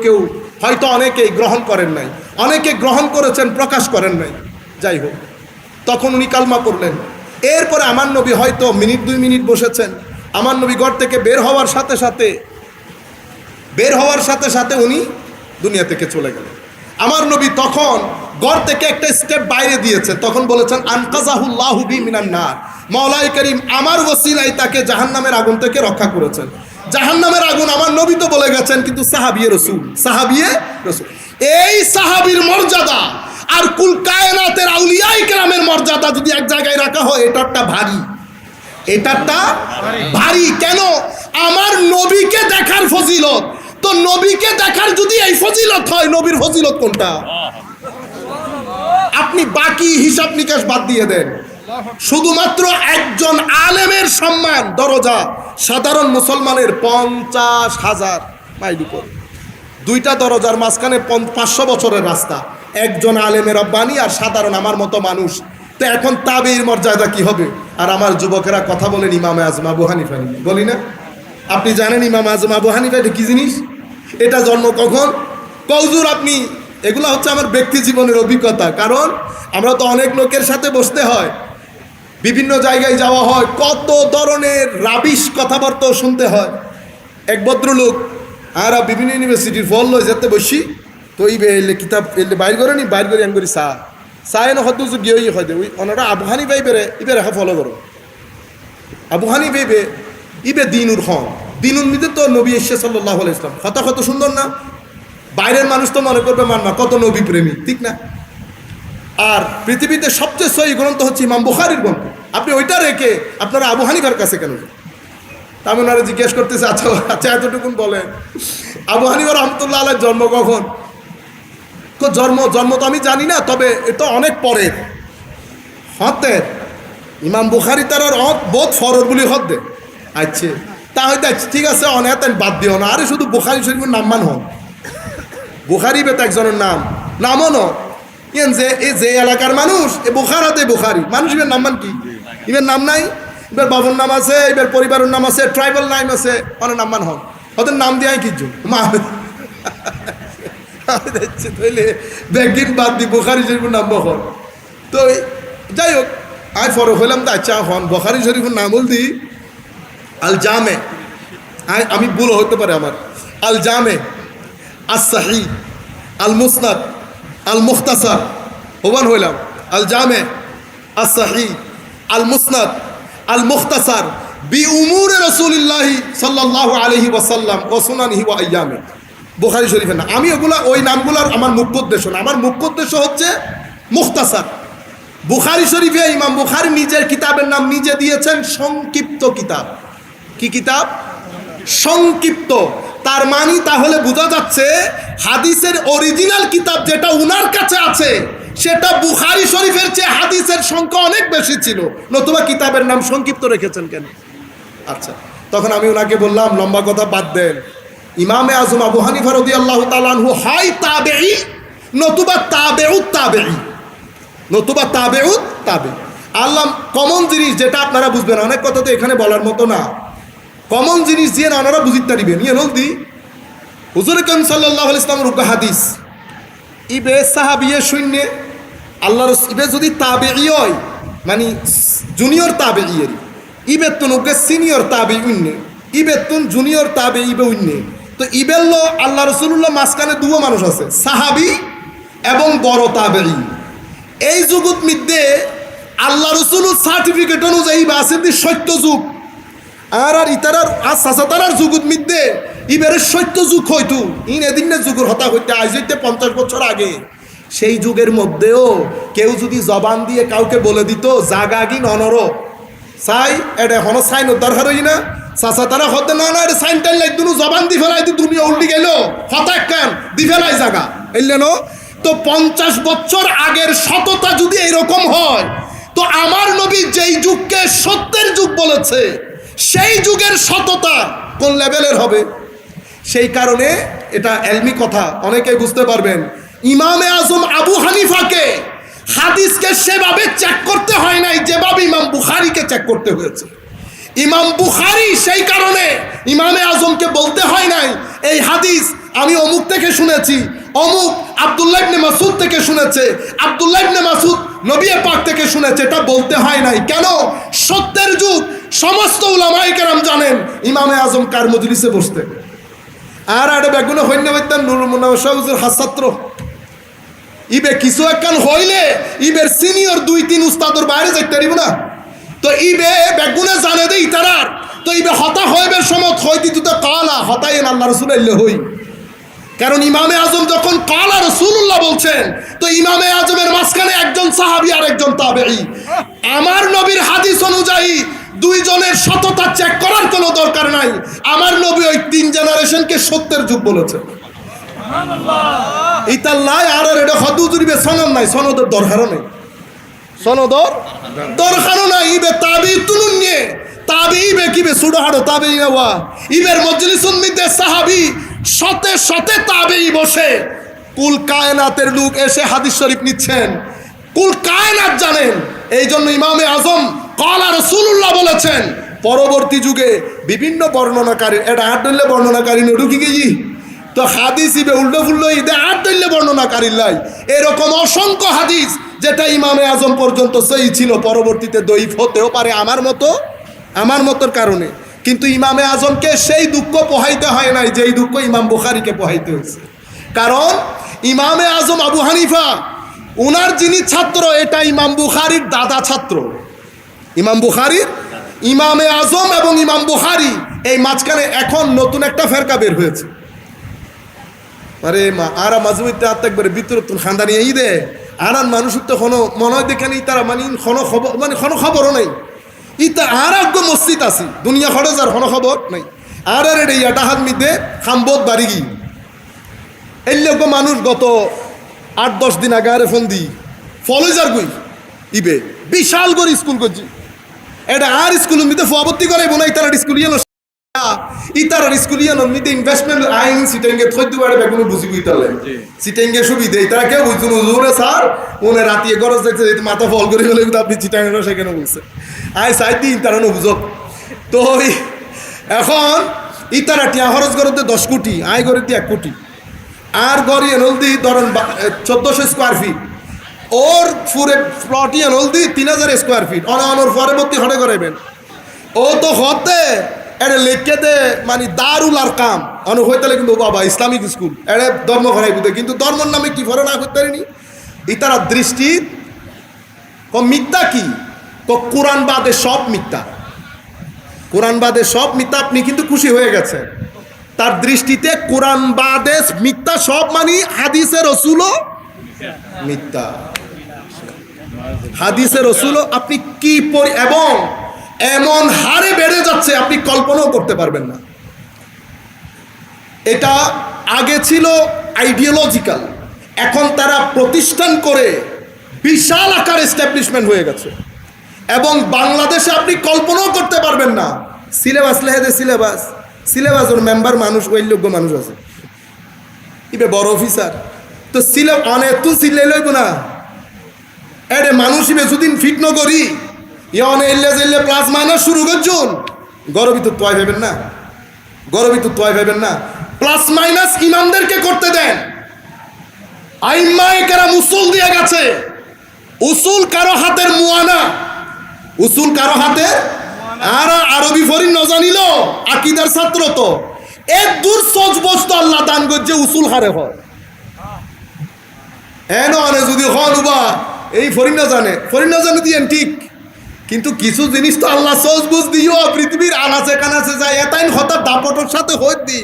হয়তো অনেকেই গ্রহণ করেন নাই, অনেকে গ্রহণ করেছেন প্রকাশ করেন নাই, যাই হোক। তখন উনি কালমা পড়লেন। এরপরে আমার নবী হয়তো মিনিট 2 মিনিট বসেছেন, আমার নবী ঘর থেকে বের হওয়ার সাথে সাথে উনি দুনিয়া থেকে চলে গেলেন। আমার নবী তখন ঘর থেকে একটা স্টেপ বাইরে দিয়েছে, তখন বলেছেন আনকাযাহুল্লাহু বি মিনান নার, মাওলাই করিম আমার ওসিলায় তাকে জাহান্নামের আগুন থেকে রক্ষা করেছেন। জাহান্নামের আগুন আমার নবী তো বলে গেছেন, কিন্তু সাহাবিয়ে রসুল এই সাহাবীর মর্যাদা আর কুল কায়নাতের আউলিয়ায়ে কেরামের মর্যাদা যদি এক জায়গায় রাখা হয়, এটাটা ভারী। কেন? আমার নবীকে দেখার ফজিলত, তো নবীকে দেখার যদি এই ফজিলত হয়, নবীর ফজিলত কোনটা? আপনি বাকি হিসাব নিকাশ বাদ দিয়ে দেন, শুধুমাত্র একজন আলেমের সম্মান দরজা সাধারণ মুসলমানের 50,000 মাইল উপর। 2টা দরজার মাঝখানে 500 বছরের রাস্তা, একজন আলেমের রব্বানি আর সাধারণ আমার মতো মানুষ। তো এখন তাবেঈর মর্যাদা কি হবে? আর আমার যুবকেরা কথা বলেন ইমামে আজম আবু হানিফা নিয়ে, বলি না? আপনি জানেন ইমাম আজম আবু হানিফা এটা কি জিনিস? এটা জন্ম কখন? কৌজুর আপনি, এগুলো হচ্ছে আমার ব্যক্তি জীবনের অভিজ্ঞতা। কারণ আমরা তো অনেক লোকের সাথে বসতে হয়, বিভিন্ন জায়গায় যাওয়া হয়, কত ধরনের রাবিশ কথাবার্তা শুনতে হয়। এক ভদ্রলোক আর বিভিন্ন ইউনিভার্সিটির ফল লয় যেতে বসি, তো এই কিতাব বাইর করে নি, বাইর করে করি চাহ এনে হয়তো গিয়ে হয় দে ওই ওনারা আবু হানিফা ইবে ফলো করো। আবু হানিফা ইবে দিনুর হন, দিনুর মিদে তো নবী এসে সাল্লাল্লাহু আলাইহি ওয়াসাল্লাম, কত সুন্দর না? বাইরের মানুষ তো মনে করবে মানবা কত নবী প্রেমী, ঠিক না? আর পৃথিবীতে সবচেয়ে সহি গ্রন্থ হচ্ছে ইমাম বুখারীর গ্রন্থ, আপনি ওইটা রেখে আপনারা আবু হানিফার কাছে কেন? আমি ওনারা জিজ্ঞেস করতেছে, আচ্ছা এতটুকুন বলেন, আবু হানিফা রাহমাতুল্লাহ আলাইহির জন্ম কখন? জন্ম তো আমি জানি না, তবে এটা অনেক পরের হতের। ইমাম বুখারী তার বোধ ফরর বলি হতে। আচ্ছা তা হয়তো ঠিক আছে, অনেক বাদ দিও না, আরে শুধু বুখারী শরীফের নাম মান হন, বুখারী বেত একজনের নামও ন যে এলাকার মানুষ এ বুখারাতে বুখারী মানুষ, এবার নাম মান কি? এবার নাম নাই, এবার বাবুর নাম আছে, এবার পরিবারের নাম আছে, ট্রাইবাল নাম আছে, অনেক নাম মান হন, ওদের নাম দিয়ে কিছু মা ব্যাগিন বাদ দি বুখারী শরীফের নাম বখন। তো যাই হোক, আয় ফরক হইলাম তো আচ্ছা হন বুখারী শরীফের নাম বল দি আল জামে, আমি ভুল হতে পারে আমার, আল জামে, আস সাহি, আল মুসনাদ, আল মুখতাসার, ওবান হইলাম আল জামে, আস সাহি, আল মুসনাদ, আল মুখতাসার বি উমুরে রাসূলিল্লাহি সাল্লাল্লাহু আলাইহি ওয়াসাল্লাম ওয়া সুনানিহি ওয়া আইয়ামে। বুখারী শরীফের না, আমি ওগুলা ওই নামগুলোর আমার মুখ্য উদ্দেশ্য না, আমার মুখ্য উদ্দেশ্য হচ্ছে মুখতাসার। বুখারী শরীফে ইমাম বুখারী নিজের কিতাবের নাম নিজে দিয়েছেন সংক্ষিপ্ত কিতাব। কি কিতাব? সংক্ষিপ্ত। তার মানে তাহলে বোঝা যাচ্ছে হাদিসের অরিজিনাল কিতাব যেটা উনার কাছে আছে সেটা বুখারী শরীফের চেয়ে হাদিসের সংখ্যা অনেক বেশি ছিল, নতুবা কিতাবের নাম সংক্ষিপ্ত রেখেছেন কেন? আচ্ছা, তখন আমি ওনাকে বললাম লম্বা কথা বাদ দেন, ইমামে আজম আবু হানিফা রাদিয়াল্লাহু তাআলা আনহু হয় তাবেঈ নতুবা তাবেউত তাবেঈ, নতুবা তাবেউত তাবে। আল্লাহ কমন জিনিস যেটা আপনারা বুঝবেন, অনেক কথা তো এখানে বলার মতো না, কমন জিনিস দিয়ে না ওনারা বুঝিতে পারিবেন। ইয়ে নলদি হুজুর কারীম সাল্লাল্লাহু আলাইহি ওয়াসাল্লাম রুকা হাদিস ইবে সাহাবিয়ে শূন্যে আল্লাহর ইবে যদি তাবেঈ হয় মানে জুনিয়র তাবেঈ এর ইবে তুন ওকে সিনিয়র তাবেঈ উন্নে, ইবে তুন জুনিয়র তাবেঈ ইবে উন্নে। তো ইবেল আল্লাহ রাসূলুল্লাহ মাঝখানে দুটো মানুষ আছে, সাহাবী এবং বড় তাবেঈ। এই জগৎ মধ্যে আল্লাহ রসুলের সার্টিফিকেট অনুযায়ী আছে সত্য যুগ আর ইতারার তারার যুগুত মিদ্যে ইবারের সত্য যুগ হইতো ইন এদিন যুগের হতা হইতে আজ হইতে 50 বছর আগে সেই যুগের মধ্যেও কেউ যদি জবান দিয়ে কাউকে বলে দিত জাগাগি ননর চাই এটা হনো সাইন দরকার হই না চাচা তারা হতে না না সাইন টাইন লাগ দুনু জবান দি ফেলাই দুনিয়া উল্টি গেল হতা কান দি ফেলাই জাগা এলেন তো 50 বছর আগের সততা যদি এরকম হয় তো আমার নবী যেই যুগকে সত্যের যুগ বলেছে সেই যুগের সততা কোন লেভেলের হবে সেই কারণে এটা এলমি কথা অনেকেই বুঝতে পারবেন ইমামে আজম আবু হানিফাকে হাদিসকে সেভাবে চেক করতে হয় নাই যেভাবে ইমাম বুখারীকে চেক করতে হয়েছে ইমাম বুখারী সেই কারণে ইমামে আজমকে বলতে হয় নাই এই হাদিস আমি অমুক থেকে শুনেছি অমুক আব্দুল্লাহ ইবনে মাসউদ থেকে শুনেছে আব্দুল্লাহ ইবনে মাসউদ নবী পাক থেকে শুনেছে এটা বলতে হয় নাই কেন সত্যের যুগ সমস্ত উলামায়ে কেরাম জানেন ইমামে আজম কার মজলিসে বসতেন আর আরে বেগুনে হইন্য হইতেন নুরুল মুনাওয়ার হাসাত্র ইবে কিছু একখান হইলে ইবের সিনিয়র 2-3 উস্তাদর বাইরে যাইতে পারিব না তো ইবে বেগুনে জানে দেই তারার তো ইবে হতা হইবে সমত হইতি তো কালা হতাইন আল্লাহ রাসূল আইলে হই কারণ ইমামে আজম যখন কালা রাসূলুল্লাহ বলছেন তো ইমামে আজমের মাঝখানে একজন সাহাবী আর একজন তাবেঈ আমার নবীর হাদিস অনুযায়ী দুইজনের সততা চেক করার কোনো দরকার নাই আমার নবী ওই 3 জেনারেশনকে সত্যের যুগ বলেছেন সুবহানাল্লাহ ইতাল্লাহ আর এটা হদুজুরিবে সনদ নাই সনদের দরকারও নেই সনদর দরকারও নাই ইবে তাবি তুলুন নিয়ে তাবি ইবে কিবে সুডহাড়ো তাবি ওয়া ইবের মজলিসুন মিদে সাহাবী শতে শতে তাবি বসে কুল কায়নাতের লোক এসে হাদিস শরীফ নিচ্ছেন কুল কায়নাত জানেন এই জন্য ইমামে আজম কালা রাসূলুল্লাহ বলেছেন পরবর্তী যুগে বিভিন্ন বর্ণনাকারী এটা আট দলে বর্ণনাকারী ঢুকি গেছি তো হাদিস ইবে উল্টো ফুল্লো ইদে আট দলে বর্ণনাকারী লাই এরকম অসংখ্য হাদিস যেটা ইমামে আজম পর্যন্ত সহি ছিল পরবর্তীতে দঈফ হতেও পারে আমার মতোর কারণে কিন্তু ইমামে আজমকে সেই দুঃখ পোহাইতে হয় নাই যেই দুঃখ ইমাম বুখারীকে পোহাইতে হয়েছে কারণ ইমামে আজম আবু হানিফা উনার যিনি ছাত্র এটা ইমাম বুখারীর দাদা ছাত্র ইমাম বুখারীর ইমামে আজম এবং ইমাম বুখারী এই মাঝখানে এখন নতুন একটা ফেরকা বের হয়েছে আরে মা আরা মাজমুইতে আত্মাকবারে বিতরতুন খানদানি এই দে আরান মানুষ তো কোনো মনে হয় দেখেনি তারা কোনো খবরও নেই ইতা আর আগ্য মসজিদ আছে দুনিয়া খরচ আর কোনো খবর নাই আর রে ইয়াটা হাত মিদে খাম্বোধ বাড়ি গি এই লোক মানুষ গত 8-10 দিন আগে আরে ফোন দি ফলেজার গই ইবে বিশাল করে স্কুল করছি এটা আর স্কুল মিদে ফবর্তি করে বোনাই তারা স্কুল ইয়ে ইতার স্কুল ইয়ে মিদে ইনভেস্টমেন্ট আইন সিটেঙ্গে থই দুয়ারে বেগুন বুঝি বুইতালে সিটেঙ্গে সুবিধে তারা কেউ বুঝুন হুজুরে স্যার ওনে রাতিয়ে গরজ দেখতে মাথা ফল করে গেলে কিন্তু আপনি চিটাঙ্গের সেখানে বলছে আই সাইতি তারা বুঝক তো এখন ইতারা টিয়া খরচ করতে 10 কোটি আয় করে 1 কোটি আর গড়ি এনলদি ধরেন 1400 স্কোয়ার ফিট ওর পুরে প্লটি এনলদি 3000 স্কোয়ার ফিট অনর পরবর্তী হটে করাইবেন ও তো হতে এটা লিখে দে মানে দারুল আর কাম অন হইতে কিন্তু বাবা ইসলামিক স্কুল এটা ধর্ম ঘরাই বুঝে কিন্তু ধর্মর নামে কি ফরে না করতে পারিনি ইতারা দৃষ্টি মিথ্যা কি কোরআন বাদে সব মিথ্যা কোরআন বাদে সব মিথ্যা আপনি কিন্তু খুশি হয়ে গেছেন তার দৃষ্টিতে কোরআন বাদে মিথ্যা সব মানে হাদিসের রাসূলও মিথ্যা হাদিসের রাসূলও আপনি কি এবং এমন হারে বেড়ে যাচ্ছে আপনি কল্পনাও করতে পারবেন না এটা আগে ছিল আইডিওলজিক্যাল এখন তারা প্রতিষ্ঠান করে বিশাল আকার এস্টাবলিশমেন্ট হয়ে গেছে এবং বাংলাদেশে আপনি কল্পনাও করতে পারবেন না সিলেবাস লেহেদে সিলেবাস ওর মেম্বার মানুষ ওই লোক মানুষ আছে ইবে বড় অফিসার তো অনেক তুই সিলে লইব না এরে মানুষ ইবে যদিন ফিট ন করি ইয়নে এল্লে প্লাস মাইনাস শুরু করছুন গরবি তো তোয়াই ভেবেন না প্লাস মাইনাস ইমামদেরকে করতে দেন আইম্মায়ে কেরাম উসুল দিয়ে গেছে উসুল কারো হাতের মুয়ানা উসুল কারো হাতে আর আরবি ফরিন ন জানিল আকীদার ছাত্র তো এক দূর সজ বস্তু আল্লাহ দান করছে উসুল হারে হয় এনে যদি হন উবা এই ফরিনা জানে দিয়েন ঠিক, কিন্তু কিছু জিনিস তো আল্লাহ সহজ বুঝ দিও পৃথিবীর আনাচে কানাচে যায় এতাইন হঠাৎ দাপটের সাথে হইত দি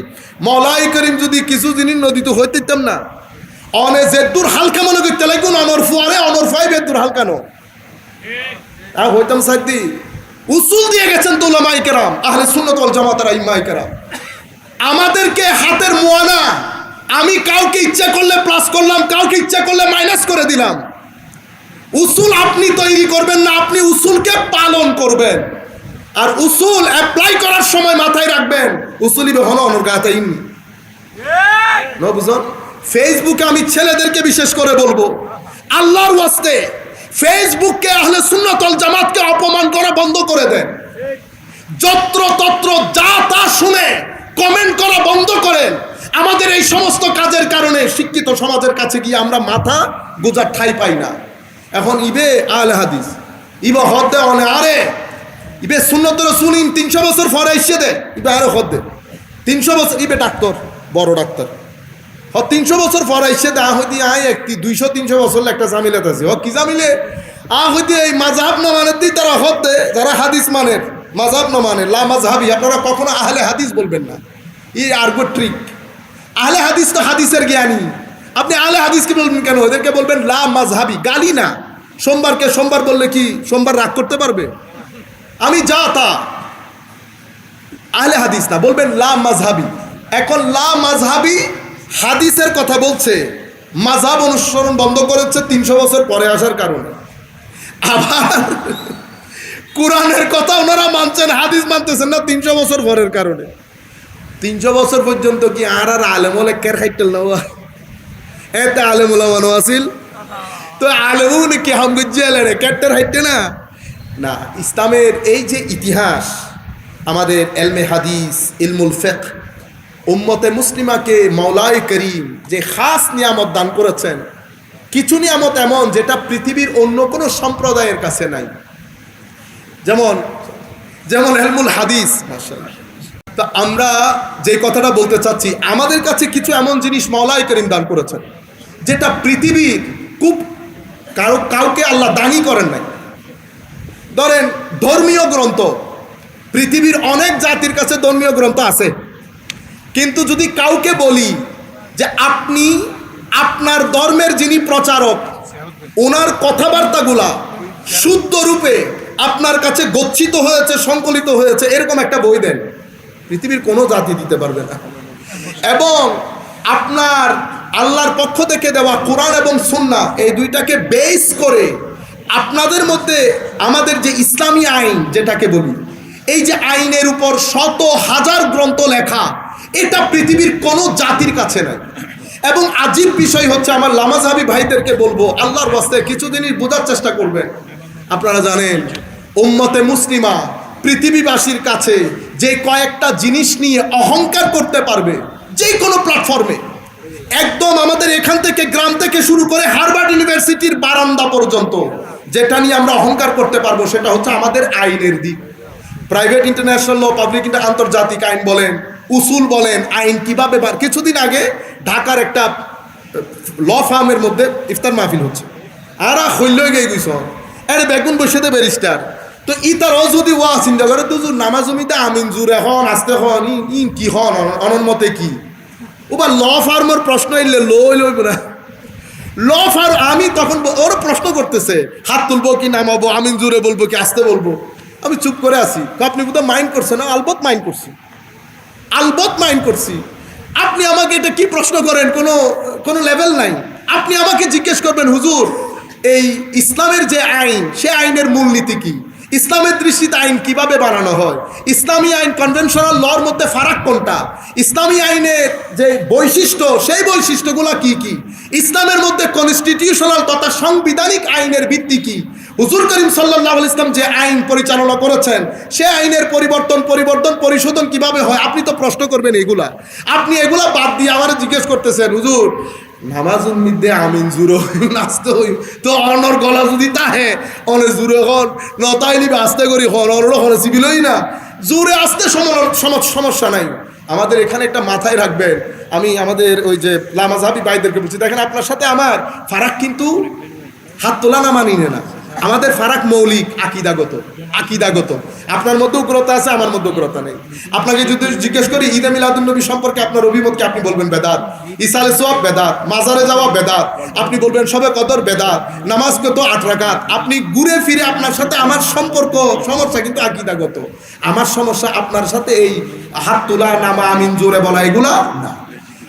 মলাই করিম যদি কিছু জিনিস নদীতে হইতে দিতাম না অনে জেদ্দুর হালকা মনে করতে লাগুন অনরফুয়ারে অনরফাই বেদ্দুর হালকানো হইতাম সাইদি উসুল দিয়ে গেছেন তো উলামায়ে কেরাম আহলে সুন্নাত ওয়াল জামাতের আইম্মায়ে কেরাম আমাদেরকে হাতের মুয়ানা আমি কাউকে ইচ্ছা করলে প্লাস করলাম কাউকে ইচ্ছা করলে মাইনাস করে দিলাম উসুল আপনি তৈরি করবেন না আপনি উসুলকে পালন করবেন আর উসুল অ্যাপ্লাই করার সময় মাথায় রাখবেন উসুলই হলো অনুগাতাইন না বুঝুন ফেসবুকে আমি ছেলেদেরকে বিশেষ করে বলবো আল্লাহর ওয়াস্তে ফেসবুককে আহলে সুন্নাত ওয়াল জামাতকে অপমান করা বন্ধ করে দেন যত্র তত্র যা তা শুনে কমেন্ট করা বন্ধ করেন আমাদের এই সমস্ত কাজের কারণে শিক্ষিত সমাজের কাছে গিয়ে আমরা মাথা গোজার ঠাঁই পাই না এখন ইবে আহলে হাদিস ইবে হদ্দে অনে আরে ইবে সুন্নত রাসূল 300 বছর পরে এসে দে ইবে আরে হদ্দে 300 বছর ইবে ডাক্তার বড় ডাক্তার 300 বছর পরে এসে দে হইতি আয় একটি 200-300 বছর একটা জামিলাত আছে কি জামিলে হইতি এই মাযহাব না মানে দি তারা হদ্দে যারা হাদিস মানের মাযহাব না মানে লা মাযহাবি আপনারা কখনো আহলে হাদিস বলবেন না এই আরগো ট্রিক আহলে হাদিস তো হাদিসের জ্ঞানী আপনি আহলে হাদিসকে বলবেন কেন ওদেরকে বলবেন লা মাযহাবি গালি না সোমবারকে সোমবার বললে কি সোমবার রাগ করতে পারবে আমি যা তা আহলে হাদিস না বলবেন লা মাযহাবি এখন লা মাযহাবি হাদিসের কথা বলছে মাযহাব অনুসরণ বন্ধ করেছে 300 বছর পরে আসার কারণে আবার কোরআনের কথা ওনারা মানছেন হাদিস মানতেছেন না 300 বছর পরের কারণে 300 বছর পর্যন্ত কি আর আলেম ওলে কের খাইতেল না এতে আলেম ওলামানো আসিল তো আলেমও নাকি হামগুজ্জালে রে কেটের হাইতে না না ইসলামের এই যে ইতিহাস আমাদের এলমে হাদিস ইলমুল ফিকহ উম্মতে মুসলিমাকে মাওলায়ে করিম যে খাস নিয়ামত দান করেছেন কিছু নিয়ামত এমন যেটা পৃথিবীর অন্য কোনো সম্প্রদায়ের কাছে নাই যেমন যেমন ইলমুল হাদিস মাশাআল্লাহ তো আমরা যে কথাটা বলতে চাচ্ছি আমাদের কাছে কিছু এমন জিনিস মাওলায়ে করিম দান করেছেন যেটা পৃথিবীর খুব কাউকে আল্লাহ দানই করেন নাই ধরেন ধর্মীয় গ্রন্থ পৃথিবীর অনেক জাতির কাছে ধর্মীয় গ্রন্থ আছে কিন্তু যদি কাউকে বলি যে আপনি আপনার ধর্মের যিনি প্রচারক ওনার কথাবার্তাগুলা শুদ্ধ রূপে আপনার কাছে গচ্ছিত হয়েছে সংকলিত হয়েছে এরকম একটা বই দেন পৃথিবীর কোনো জাতি দিতে পারবে না এবং আপনার আল্লাহর পক্ষ থেকে দেওয়া কোরআন এবং সুন্নাহ এই দুইটাকে বেস করে আপনাদের মধ্যে আমাদের যে ইসলামী আইন যেটাকে বলি এই যে আইনের উপর শত হাজার গ্রন্থ লেখা এটা পৃথিবীর কোনো জাতির কাছে নাই এবং আজীব বিষয় হচ্ছে আমার লামাযহাবী ভাইদেরকে বলবো আল্লাহর ওয়াস্তে কিছু জিনিস বোঝার চেষ্টা করবেন আপনারা জানেন উম্মতে মুসলিমা পৃথিবীবাসীর কাছে যে কয়েকটা জিনিস নিয়ে অহংকার করতে পারবে যে কোনো প্ল্যাটফর্মে একদম আমাদের এখান থেকে গ্রাম থেকে শুরু করে হার্ভার্ড ইউনিভার্সিটির বারান্দা পর্যন্ত যেটা নিয়ে আমরা অহংকার করতে পারবো সেটা হচ্ছে আমাদের আইনের দিক প্রাইভেট ইন্টারন্যাশনাল ল পাবলিক আন্তর্জাতিক আইন বলেন উসুল বলেন আইন কিভাবে কিছুদিন আগে ঢাকার একটা ল ফার্মের মধ্যে ইফতার মাহফিল হচ্ছে আর হইল গিয়ে গেছ আরে বেগুন বসে দে ব্যারিস্টার তো ইতারও যদি ওয়া চিন্তা করে তো নামাজ জমিতে আমিন জুর এখন আসতে হন ইন কি হন অনন্মতে কি ওবার ল ফার্মের প্রশ্ন এলে লইব না ল ফার্ম আমি তখন ওর প্রশ্ন করতেছে হাত তুলবো কি নামাবো আমিন জুরে বলবো কি আসতে বলবো আমি চুপ করে আসি আপনি বোধহয় মাইন্ড করছেন না আলবত মাইন্ড করছি আপনি আমাকে এটা কি প্রশ্ন করেন কোনো লেভেল নাই আপনি আমাকে জিজ্ঞেস করবেন হুজুর এই ইসলামের যে আইন সে আইনের মূলনীতি কি ইসলামের দৃষ্টিতে আইন কিভাবে বানানো হয় ইসলামী আইন কনভেনশনাল লর মধ্যে ফারাক কোনটা ইসলামী আইনের যে বৈশিষ্ট্য সেই বৈশিষ্ট্যগুলো কি কি ইসলামের মধ্যে কনস্টিটিউশনাল তথা সাংবিধানিক আইনের ভিত্তি কি হুজুর করিম সাল্লাল্লাহু আলাইহি ওয়াসাল্লাম যে আইন পরিচালনা করেছেন সে আইনের পরিবর্তন পরিশোধন কিভাবে হয় আপনি তো প্রশ্ন করবেন এগুলা আপনি এগুলা বাদ দিয়ে আমার জিজ্ঞেস করতেছেন হুজুর নামাজুর মধ্যে আমিন জুরো নাচতে হই তো অনর গলা যদি তাহে অনে জুরে হন নতাইলি আসতে করি হন অনর হনে সিবিলই না জুরে আসতে সমস্যা নাই আমাদের এখানে একটা মাথায় রাখবেন আমি আমাদের ওই যে লামাযহাবী ভাইদেরকে বলছি দেখেন আপনার সাথে আমার ফারাক কিন্তু হাত তোলা না মানি না, আমাদের ফারাক মৌলিক আকিদাগত। আপনার মধ্যে উগ্রতা আছে, আমার মধ্যে উগ্রতা নেই। আপনাকে যদি জিজ্ঞেস করি ঈদে মিলাদুন নবী সম্পর্কে আপনার অভিমত কি, আপনি বলবেন বেদাত। ইসালে সোয়াব বেদাত, মাজারে যাওয়া বেদাত, আপনি বলবেন সবে কদর বেদাত, নামাজ কত 8 রাকাত। আপনি ঘুরে ফিরে আপনার সাথে আমার সম্পর্ক সমস্যা কিন্তু আকিদাগত। আমার সমস্যা আপনার সাথে এই হাত তোলা, নামা, আমিন, জোরে বলা এগুলা না।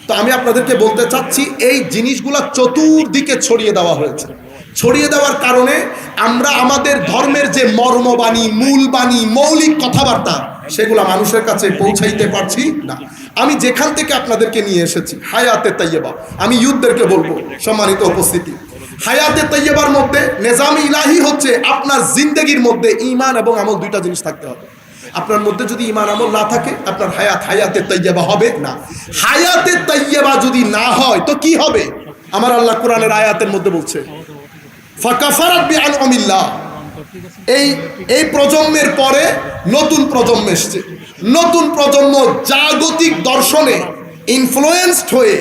তো আমি আপনাদেরকে বলতে চাচ্ছি এই জিনিসগুলা চতুর্দিকে ছড়িয়ে দেওয়া হয়েছে। ছড়িয়ে দেওয়ার কারণে আমরা আমাদের ধর্মের যে মর্মবাণী, মূল বাণী, মৌলিক কথাবার্তা সেগুলা মানুষের কাছে পৌঁছাইতে পারছি না। আমি যেখান থেকে আপনাদেরকে নিয়ে এসেছি হায়াতে তাইয়্যিবা, আমি ইউথদেরকে বলবো, সম্মানিত উপস্থিতি, হায়াতে তাইয়্যিবার মধ্যে নেজামে ইলাহি হচ্ছে আপনার জিন্দেগির মধ্যে ঈমান এবং আমল দুইটা জিনিস থাকতে হবে। আপনার মধ্যে যদি ঈমান আমল না থাকে আপনার হায়াতে তাইয়্যিবা হবে না। হায়াতে তাইয়্যিবা যদি না হয় তো কি হবে? আমার আল্লাহ কোরআনের আয়াতের মধ্যে বলছে ফাকাফারাত বিআনউমিল্লাহ। এই প্রজন্মের পরে নতুন প্রজন্ম এসছে। নতুন প্রজন্ম জাগতিক দর্শনে ইনফ্লুয়েন্সড হয়ে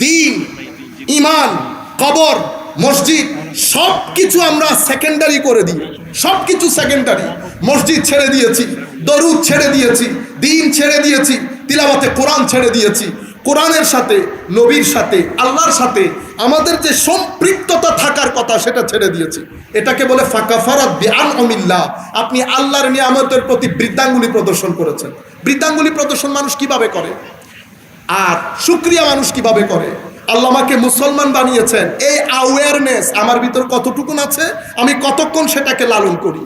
দ্বীন, ঈমান, কবর, মসজিদ সব কিছু আমরা সেকেন্ডারি করে দিই। সব কিছু সেকেন্ডারি। মসজিদ ছেড়ে দিয়েছি, দরুদ ছেড়ে দিয়েছি, দ্বীন ছেড়ে দিয়েছি, তিলাওয়াতে কোরআন ছেড়ে দিয়েছি। কোরআনের সাথে, নবীর সাথে, আল্লাহর সাথে আমাদের যে সম্পৃক্ততা থাকার কথা সেটা ছেড়ে দিয়েছি। এটাকে বলে ফাকাফারাত বিআনউমিল্লাহ। আপনি আল্লাহর নিয়ামতের প্রতি বৃদ্ধাঙ্গুলি প্রদর্শন করেছেন। বৃদ্ধাঙ্গুলি প্রদর্শন মানুষ কিভাবে করে, আর শুকরিয়া মানুষ কিভাবে করে? আল্লাহ আমাকে মুসলমান বানিয়েছেন, এই অ্যাওয়ারনেস আমার ভিতর কতটুকুন আছে, আমি কতক্ষণ সেটাকে লালন করি।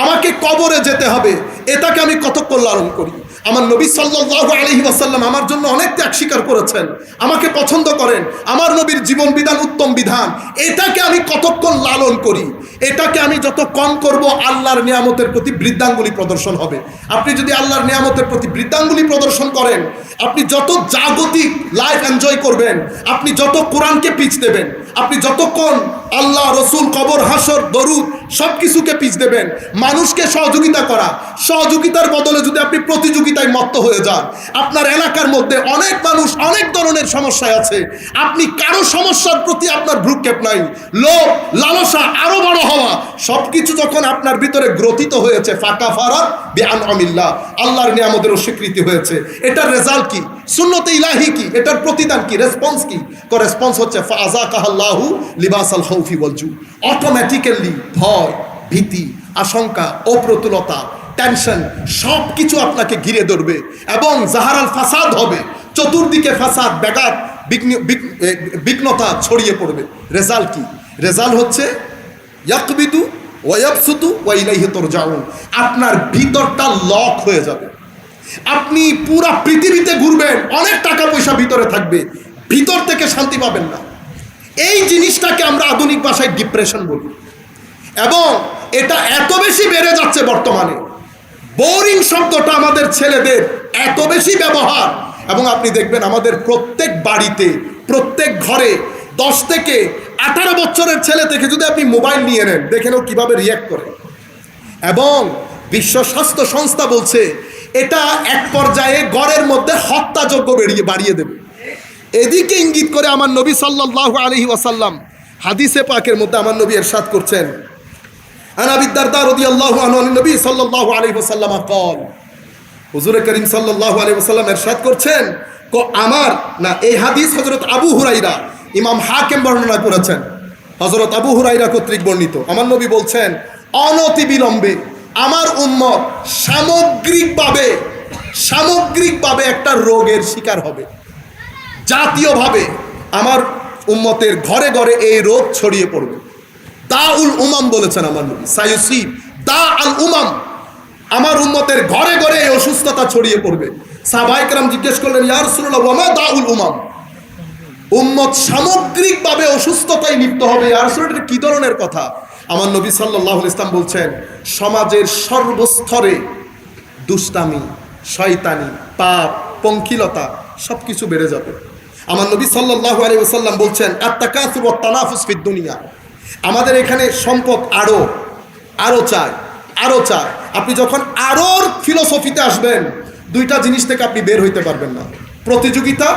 আমাকে কবরে যেতে হবে, এটাকে আমি কতক্ষণ লালন করি। আমার নবী সাল্লাল্লাহু আলাইহি ওয়াসাল্লাম আমার জন্য অনেক ত্যাগ স্বীকার করেছেন, আমাকে পছন্দ করেন, আমার নবীর জীবন বিধান উত্তম বিধান, এটাকে আমি কতক্ষণ লালন করি। এটাকে আমি যত কম করব আল্লাহর নিয়ামতের প্রতি বৃদ্ধাঙ্গুলি প্রদর্শন হবে। আপনি যদি আল্লাহর নিয়ামতের প্রতি বৃদ্ধাঙ্গুলি প্রদর্শন করেন, আপনি যত জাগতিক লাইফ এনজয় করবেন, আপনি যত কোরআনকে পিছ দেবেন, আপনি যতক্ষণ আল্লাহ, রসুল, কবর, হাসর, দরুদ সব কিছুকে পিছ দেবেন, মানুষকে সহযোগিতা করা, সহযোগিতার বদলে যদি আপনি প্রতিযোগিতায় মত্ত হয়ে যান, আপনার এলাকার মধ্যে অনেক মানুষ অনেক ধরনের সমস্যায় আছে, আপনি কারো সমস্যার প্রতি আপনার ভ্রুক্ষেপ নাই, লোভ, লালসা, আরো বড় হওয়া, সবকিছু যখন আপনার ভিতরে গ্রথিত হয়েছে, ফাকাফারাত বিআনউমিল্লাহ, আল্লাহর নিয়ামতের অস্বীকৃতি হয়েছে। এটার রেজাল্ট কি? সুন্নতে ইলাহি কি? এটার প্রতিদান কি? রেসপন্স কি? রেসপন্স হচ্ছে ফাযাকাহাল্লাহু লিবাসাল খাউফি ওয়াল জু। অটোমেটিক্যালি ভয়, ভীতি, আশঙ্কা, অপ্রতুলতা, টেনশন সব কিছু আপনাকে ঘিরে ধরবে এবং জাহারাল ফাসাদ হবে। চতুর্দিকে ফাসাদ, ব্যাঘাত, বিঘ্নতা ছড়িয়ে পড়বে। রেজাল্ট কি? রেজাল্ট হচ্ছে ইয়াকবিদু ওয়া ইয়াবসুতু ওয়া ইলাইহি তুরজাউন। আপনার ভিতরটা লক হয়ে যাবে। আপনি পুরা পৃথিবীতে ঘুরবেন, অনেক টাকা পয়সা ভিতরে থাকবে, ভিতর থেকে শান্তি পাবেন না। এই জিনিসটাকে আমরা আধুনিক ভাষায় ডিপ্রেশন বলি এবং এটা এত বেশি বেড়ে যাচ্ছে বর্তমানে। বোরিং শব্দটা আমাদের ছেলেদের এত বেশি ব্যবহার এবং আপনি দেখবেন আমাদের প্রত্যেক বাড়িতে, প্রত্যেক ঘরে 10 থেকে 18 বছরের ছেলে থেকে যদি আপনি মোবাইল নিয়ে নেন, দেখেন ও কীভাবে রিয়্যাক্ট করে। এবং বিশ্ব স্বাস্থ্য সংস্থা বলছে এটা এক পর্যায়ে গড়ের মধ্যে হত্যাযজ্ঞ বাড়িয়ে দেবে। এদিকে ইঙ্গিত করে আমার নবী সাল্লাল্লাহু আলাইহি ওয়াসাল্লাম হাদিসে পাকের মধ্যে আমার নবী ইরশাদ করছেন, আন আবি দারদা রাদিয়াল্লাহু আনহু আন নবী সাল্লাল্লাহু আলাইহি ওয়াসাল্লাম قال, হুজুর করিম সাল্লাল্লাহু আলাইহি ওয়াসাল্লাম ইরশাদ করছেন, আমার না, এই হাদিস হযরত আবু হুরায়রা, ইমাম হাকিম বর্ণনা করেছেন, হযরত আবু হুরায়রা কর্তৃক বর্ণিত। আমার নবী বলছেন, অনতি বিলম্বে আমার উম্মত সামগ্রিকভাবে একটা রোগের শিকার হবে। জাতীয়ভাবে আমার উম্মতের ঘরে ঘরে এই রোগ ছড়িয়ে পড়বে। দাউল উমাম বলেছেন আমার নবী, সাইয়ুসিব দা আল উমাম, আমার উম্মতের ঘরে ঘরে এই অসুস্থতা ছড়িয়ে পড়বে। সাহাবায়ে কেরাম জিজ্ঞেস করলেন, ইয়া রাসূলুল্লাহ ওয়া মা দাউল উমাম? উম্মত সামগ্রিকভাবে অসুস্থতায় লিপ্ত হবে, ইয়া রাসূলুল্লাহ এটা কি ধরনের কথা? আমার নবী সাল্লাল্লাহু আলাইহি ওয়াসাল্লাম বলছেন, সমাজের সর্বস্তরে দুষ্টামি, শয়তানি, পাপ, পঙ্কিলতা সব কিছু বেড়ে যাবে। আমার নবী সাল্লাল্লাহু আলাইহি ওয়াসাল্লাম বলছেন, আত-তাকাসুর ওয়াত তানাফুস ফিদ দুনিয়া, আমাদের এখানে সম্পদ আরো চায়। আপনি যখন আরোর ফিলোসফিতে আসবেন, দুইটা জিনিস থেকে আপনি বের হইতে পারবেন না। প্রতিযোগিতা,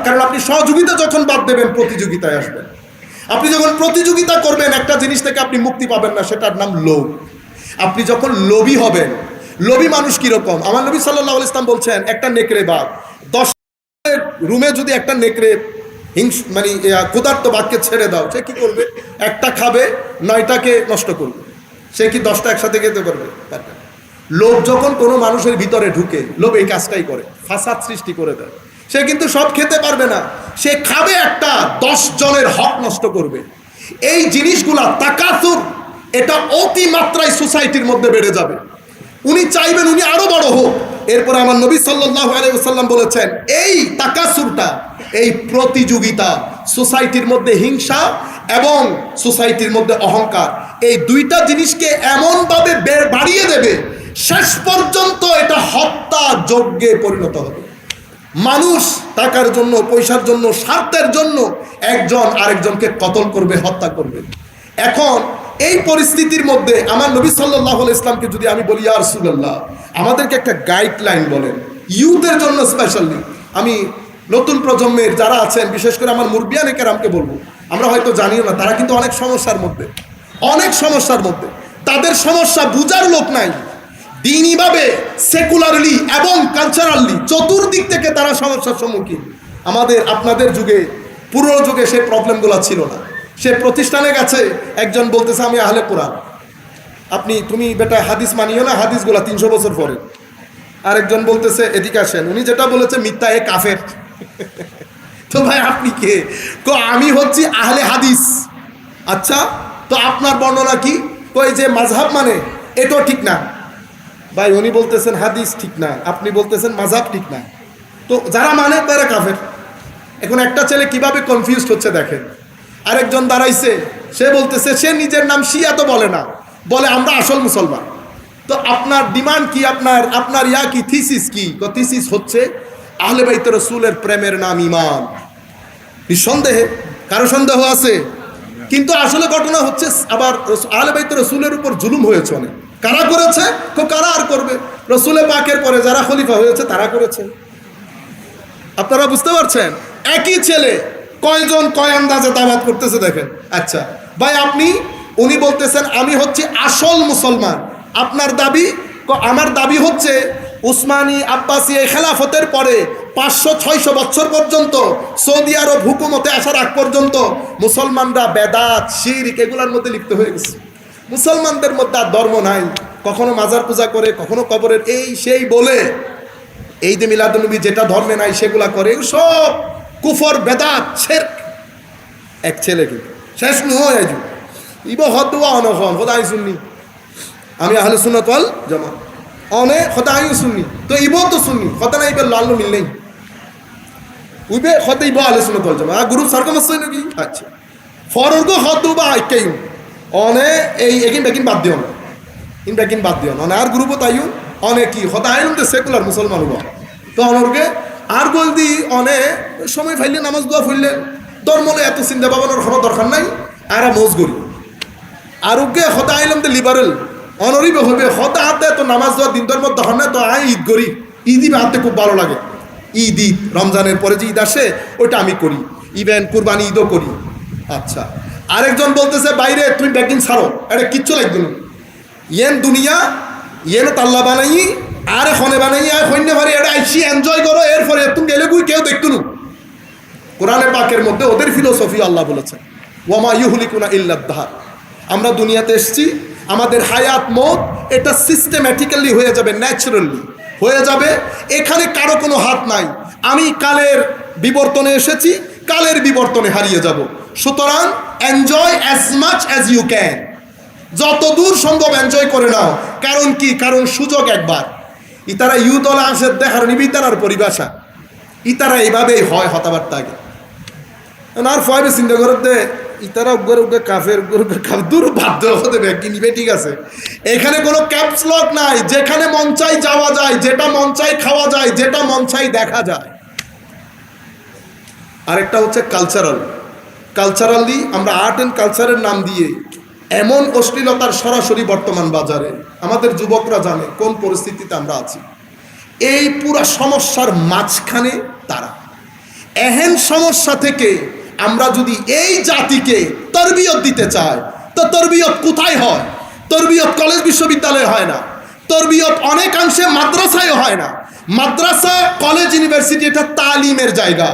কারণ আপনি সহযোগিতা যখন বাদ দেবেন প্রতিযোগিতায় আসবেন। আপনি যখন প্রতিযোগিতা করবেন একটা জিনিস থেকে আপনি মুক্তি পাবেন না, সেটার নাম লোভ। আপনি যখন লোভী হবেন, লোভী মানুষ কিরকম? আমার নবী সাল্লাল্লাহু আলাইহি ওয়াসাল্লাম বলছেন, একটা নেকড়ে বাঘ 10 রুমে যদি একটা নেকড়ে মানে ক্ষুধার্ত বাঘকে ছেড়ে দাও, সে কি করবে? একটা খাবে, 9টাকে নষ্ট করবে। সে কি 10টা একসাথে খেতে পারবে? পারবে না। লোভ যখন কোনো মানুষের ভিতরে ঢুকে, লোভ এই কাজটাই করে, ফাসাদ সৃষ্টি করে দেয়। সে কিন্তু সব খেতে পারবে না, সে খাবে একটা, 10 জনের হক নষ্ট করবে। এই জিনিসগুলা তাকাসুর, এটা অতিমাত্রায় সোসাইটির মধ্যে বেড়ে যাবে। উনি চাইবেন উনি আরো বড় হোক। এরপরে আমার নবী সাল্লাল্লাহু আলাইহি ওয়াসাল্লাম বলেছেন, এই তাকাসুরটা, এই প্রতিযোগিতা, সোসাইটির মধ্যে হিংসা এবং সোসাইটির মধ্যে অহংকার, এই দুইটা জিনিসকে এমনভাবে বাড়িয়ে দেবে, শেষ পর্যন্ত এটা হত্যা যজ্ঞে পরিণত হবে। মানুষ টাকার জন্য, পয়সার জন্য, স্বার্থের জন্য একজন আরেকজনকে কতল করবে, হত্যা করবে। এখন এই পরিস্থিতির মধ্যে আমার নবী সাল্লাল্লাহু আলাইহি ইসলামকে যদি আমি বলি, ইয়া রাসূলুল্লাহ, আমাদেরকে একটা গাইডলাইন বলেন ইউথের জন্য স্পেশালি। আমি নতুন প্রজন্মের যারা আছেন, বিশেষ করে আমার মুরব্বিয়ানে কেরামকে বলবো, আমরা হয়তো জানিও না, তারা কিন্তু অনেক সমস্যার মধ্যে, অনেক সমস্যার মধ্যে। তাদের সমস্যা বুঝার লোক নাই। দিনীভাবে, সেকুলারলি এবং কালচারালি চতুর্দিক থেকে তারা সমস্যার সম্মুখীন। আমাদের আপনাদের যুগে, পুরনো যুগে সেই প্রবলেমগুলো ছিল না। সে প্রতিষ্ঠানে গেছে, একজন বলতেছে আমি আহলে কোরআন, তুমি বেটা হাদিস মানিও না, হাদিসগুলা 300 বছর পরে। আরেকজন বলতেছে এদিকে আসেন, উনি যেটা বলেছে মিথ্যা, এ কাফের। তো ভাই আপনি কে? আমি হচ্ছি আহলে হাদিস। আচ্ছা, তো আপনার বর্ণনা কি? কই যে মাযহাব মানে এটাও ঠিক না। ভাই উনি বলতেছেন হাদিস ঠিক না, আপনি বলতেছেন মাযহাব ঠিক না, তো যারা মানে তারা কাফের। এখন একটা ছেলে কিভাবে কনফিউজড হচ্ছে দেখেন। আরেকজন দাঁড়াইছে, সে বলতেছে, সে নিজের নাম শিয়া তো বলে না, বলে আমরা আসল মুসলমান। তো আপনার ডিমান্ড কি? আপনার কি থিসিস কি? থিসিস হচ্ছে আহলে বাইত রাসূলের প্রেমের নাম ঈমান। নিঃসন্দেহে, কারো সন্দেহ আছে? কিন্তু আসলে ঘটনা হচ্ছে আবার আহলে বাইত রাসূলের উপর জুলুম হয়েছে অনেক। কারা করেছে? কারা আর করবে? রাসূলে পাকের পরে যারা খলিফা হয়েছে তারা করেছে। আপনারা বুঝতে পারছেন? একই ছেলে কয়জন কয় আন্দাজে দাওয়াত করতেছে দেখেন। আচ্ছা ভাই উনি বলতেছেন আমি হচ্ছে আসল মুসলমান। আপনার দাবি? আমার দাবি হচ্ছে উসমানী আব্বাসী এই খেলাফতের পরে 500-600 বছর পর্যন্ত সৌদি আরব হুকুমতে আসার আগ পর্যন্ত মুসলমানরা বেদাত, শিরক এগুলোর মধ্যে লিপ্ত হয়ে গেছে। মুসলমানদের মধ্যে আর ধর্ম নাই, কখনো মাজার পূজা করে, কখনো কবরের এই সেই বলে, এই যে মিলাদুন্নবী যেটা ধর্মে নাই সেগুলা করে, সব কুফর, বেদাত, শিরক। এক ছেলে কিন্তু শেষ নয় ইব হদুয়া অনখন খোদাই শুননি, আমি আহলে সুন্নাত ওয়াল জামাত অনে খোদাই শুননি, তো ইব তো শুননি খোদা নাই ইবে লাল মিল নেই, উইবে খোদা ইব আহলে সুন্নাত ওয়াল জামাত গুরু সরকম আছে নাকি? আচ্ছা ফরগো হদুবা আইকাই অনে এই একিন বেকিন বাদ দিও না, ইন বেকিন বাদ দিও না, আর গ্রুপ তাইও অনেক কি খোদা আইন তো সেকুলার মুসলমান হবো, তো অনরকে আর বল দি অনে সময় ফাইলে নামাজ দোয়া ফুললেন, ধর্মলে এত চিন্তা ভাবনার কোনো দরকার নাই, আর মোজ করি আরোগ্যে হতা আইলাম তো লিবারেল অনরিবে হবে হতা হাতে তো নামাজ দেওয়া দিন ধর্ম দরকার নাই, তো আই ঈদ করি, ঈদই হাতে খুব ভালো লাগে, ঈদ রমজানের পরে যে ঈদ আসে ওইটা আমি করি, ইভেন কুরবানি ঈদও করি। আচ্ছা আরেকজন বলতেছে বাইরে তুমি ব্যাকিং ছাড়ো, এটা কিচ্ছু লাগবে না, ইয়েন দুনিয়া ইয়েন তাল্লা বানাই আর খনে বানাই আর সৈন্য ভারি এটা আইসি এনজয় করো, এরপরে তুমি গেলে গুই কেউ দেখতো না। কোরআনে পাকের মধ্যে ওদের ফিলোসফি আল্লাহ বলেছেন ওয়ামা ইউহলিকুনা ইল্লাদ দাহর, আমরা দুনিয়াতে এসেছি, আমাদের হায়াত মত এটা সিস্টেম্যাটিক্যালি হয়ে যাবে, ন্যাচারালি হয়ে যাবে, এখানে কারো কোনো হাত নাই। আমি কালের বিবর্তনে এসেছি, কালের বিবর্তনে হারিয়ে যাব, সুতরাং enjoy as much as you can, যত দূর সম্ভব এনজয় করে নাও। কারণ কি? কারণ সুযোগ একবার। ইতারা ইউতলা আসে দেখার নিবিতার পরিভাষা, ইতারা এইভাবেই হয় হতাবার্তা আগে আর ফয়বে চিন্তা করতে ইতারা উগ্র উগ্র কাফের দূর বাধ্য হতে ব্যক্তি নিবে, ঠিক আছে। এখানে কোনো ক্যাপস লক নাই, যেখানে মন চাই যাওয়া যায়, যেটা মন চাই খাওয়া যায়, যেটা মন চাই দেখা যায়। আরেকটা হচ্ছে কালচারালি আমরা আর্ট অ্যান্ড কালচারের নাম দিয়ে এমন অশ্লীলতার সরাসরি বর্তমান বাজারে আমাদের যুবকরা জানে কোন পরিস্থিতিতে আমরা আছি। এই পুরা সমস্যার মাঝখানে তারা এহেন সমস্যা থেকে আমরা যদি এই জাতিকে তরবিয়ত দিতে চাই, তো তরবিয়ত কোথায় হয়? তরবিয়ত কলেজ বিশ্ববিদ্যালয়ে হয় না, তরবিয়ত অনেকাংশে মাদ্রাসায় হয় না। মাদ্রাসা, কলেজ, ইউনিভার্সিটি এটা তালিমের জায়গা।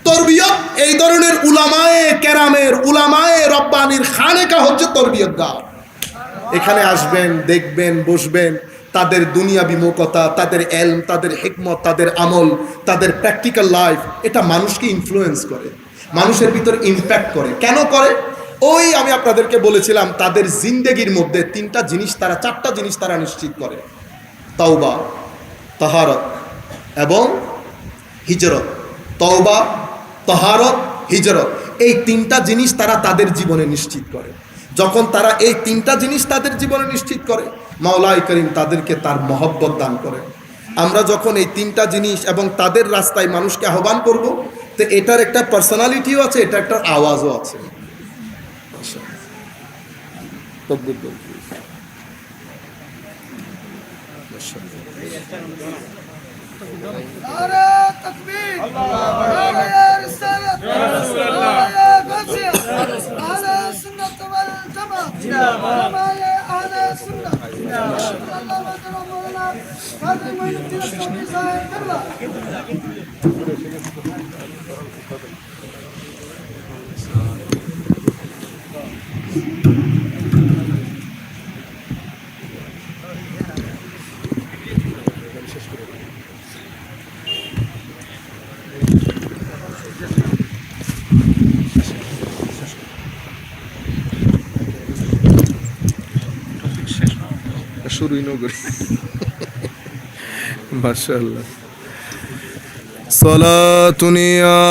তরবিয়ত এই ধরনের উলামায়ে কেরামের, উলামায়ে রব্বানির খানেকা হচ্ছে তরবিয়ত গাঁও। এখানে আসবেন, দেখবেন, বসবেন, তাদের দুনিয়া বিমুখতা, তাদের এলম, তাদের হিকমত, তাদের আমল, তাদের প্র্যাকটিক্যাল লাইফ, এটা মানুষকে ইনফ্লুয়েন্স করে, মানুষের ভিতর ইমপ্যাক্ট করে। কেন করে? ওই আমি আপনাদেরকে বলেছিলাম, তাদের জিন্দেগির মধ্যে তিনটা জিনিস তারা, চারটা জিনিস তারা নিশ্চিত করে: তওবা, তাহারত এবং হিজরত। তওবা, তাহারত, হিজরত, এই তিনটা জিনিস তারা তাদের জীবনে নিশ্চিত করে। যখন তারা এই তিনটা জিনিস তাদের জীবনে নিশ্চিত করে, মাওলাই করিম তাদেরকে তার মহব্বত দান করে। আমরা যখন এই তিনটা জিনিস এবং তাদের রাস্তায় মানুষকে আহ্বান করব, তো এটার একটা পার্সোনালিটিও আছে, এটা একটা আওয়াজও আছে। শুরুই নগরী মাশাআল্লাহ। সালাতুন ইয়া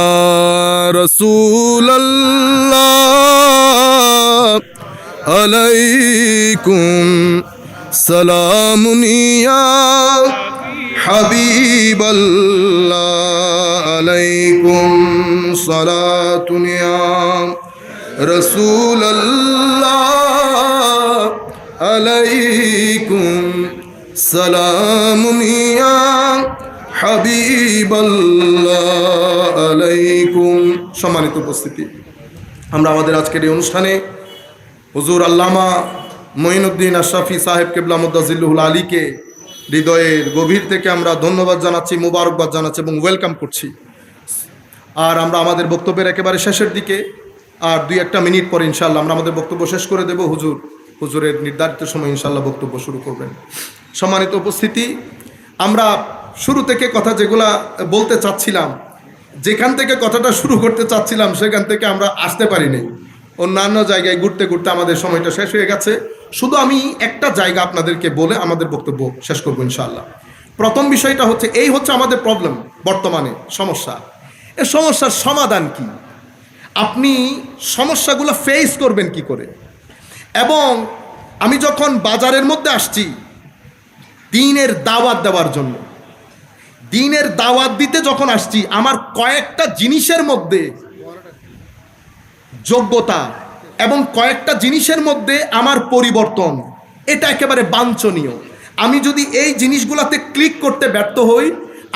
রাসূলুল্লাহ আলাইকুম সালামুন ইয়া হাবিবাল্লাহ আলাইকুম সালাতুন ইয়া রাসূলুল্লাহ আলাইকুম সালামুন ইয়া হাবিবাল্লাহ আলাইকুম। সম্মানিত উপস্থিতি, আমরা আমাদের আজকের এই অনুষ্ঠানে হুজুর আল্লামা মঈনুদ্দিন আশরাফি সাহেব কেবলা মুদ্দাজিল্লুহুল আলীকে হৃদয়ের গভীর থেকে আমরা ধন্যবাদ জানাচ্ছি, মুবারকবাদ জানাচ্ছি এবং ওয়েলকাম করছি। আর আমরা আমাদের বক্তব্যের একেবারে শেষের দিকে, আর 2-1 মিনিট পরে ইনশাআল্লাহ আমরা আমাদের বক্তব্য শেষ করে দেব। হুজুরের নির্ধারিত সময় ইনশাআল্লাহ বক্তব্য শুরু করবেন। সম্মানিত উপস্থিতি, আমরা শুরু থেকে কথা যেগুলা বলতে চাচ্ছিলাম, যেখান থেকে কথাটা শুরু করতে চাচ্ছিলাম সেখান থেকে আমরা আসতে পারিনি। অন্যান্য জায়গায় ঘুরতে ঘুরতে আমাদের সময়টা শেষ হয়ে গেছে। শুধু আমি একটা জায়গা আপনাদেরকে বলে আমাদের বক্তব্য শেষ করবো ইনশাআল্লাহ। প্রথম বিষয়টা হচ্ছে, এই হচ্ছে আমাদের প্রবলেম, বর্তমানে সমস্যা। এই সমস্যার সমাধান কি? আপনি সমস্যাগুলো ফেস করবেন কি করে? এবং আমি যখন বাজারের মধ্যে আসছি দ্বীনের দাওয়াত দেওয়ার জন্য, দ্বীনের দাওয়াত দিতে যখন আসছি, আমার কয়েকটা জিনিসের মধ্যে যোগ্যতা এবং কয়েকটা জিনিসের মধ্যে আমার পরিবর্তন, এটা একেবারে বাঞ্ছনীয়। আমি যদি এই জিনিসগুলোতে ক্লিক করতে ব্যর্থ হই,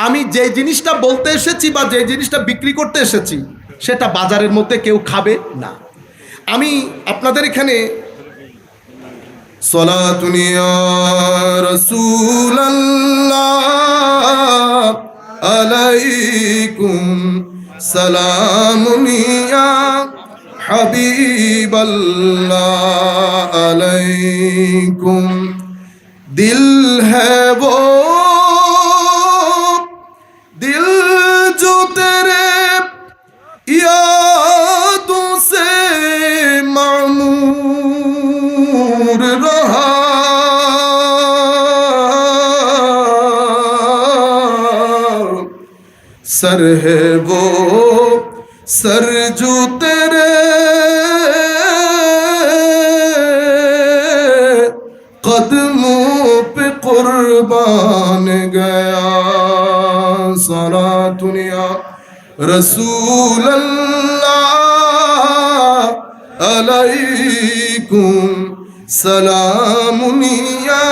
আমি যে জিনিসটা বলতে এসেছি বা যে জিনিসটা বিক্রি করতে এসেছি, সেটা বাজারের মধ্যে কেউ খাবে না। আমি আপনাদের এখানে সালাতুন ইয়া রাসূলুল্লাহ আলাইকুম সালামুন ইয়া হাবিবাল্লাহ আলাইকুম দিল হ্যায় वो दिल जो तेरे यादों से मामूर रहा सर है वो सर जो तेरे कदमों पे कुर्बान गया सलातुन या रसूल अल्लाह अलैकुम सलामुन या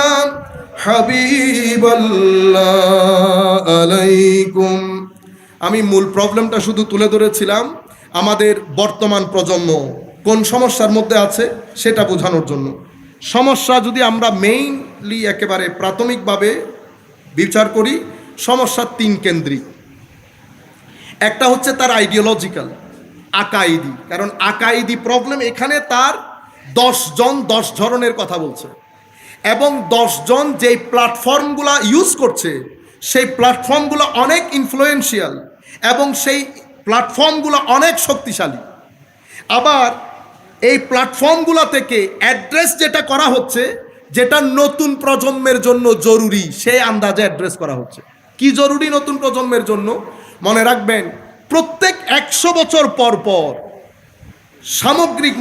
হাবিবাল্লাহ আলাইকুম। আমি মূল প্রবলেমটা শুধু তুলে ধরেছিলাম। আমাদের বর্তমান প্রজন্ম কোন সমস্যার মধ্যে আছে সেটা বোঝানোর জন্য। সমস্যা যদি আমরা মেইনলি একেবারে প্রাথমিকভাবে বিচার করি, সমস্যা তিন কেন্দ্রিক। একটা হচ্ছে তার আইডিওলজিক্যাল, আকাইদি, কারণ আকাইদি প্রবলেম। এখানে তার 10 জন 10 ধরনের কথা বলছে, এবং 10 জন যেই প্ল্যাটফর্মগুলো ইউজ করছে সেই প্ল্যাটফর্মগুলো অনেক ইনফ্লুয়েন্সিয়াল এবং সেই প্ল্যাটফর্মগুলো অনেক শক্তিশালী। আবার এই প্ল্যাটফর্মগুলো থেকে অ্যাড্রেস যেটা করা হচ্ছে, যেটা নতুন প্রজন্মের জন্য জরুরি, সেই আন্দাজে অ্যাড্রেস করা হচ্ছে। কি জরুরি নতুন প্রজন্মের জন্য? মনে রাখবেন, প্রত্যেক 100 বছর পর পর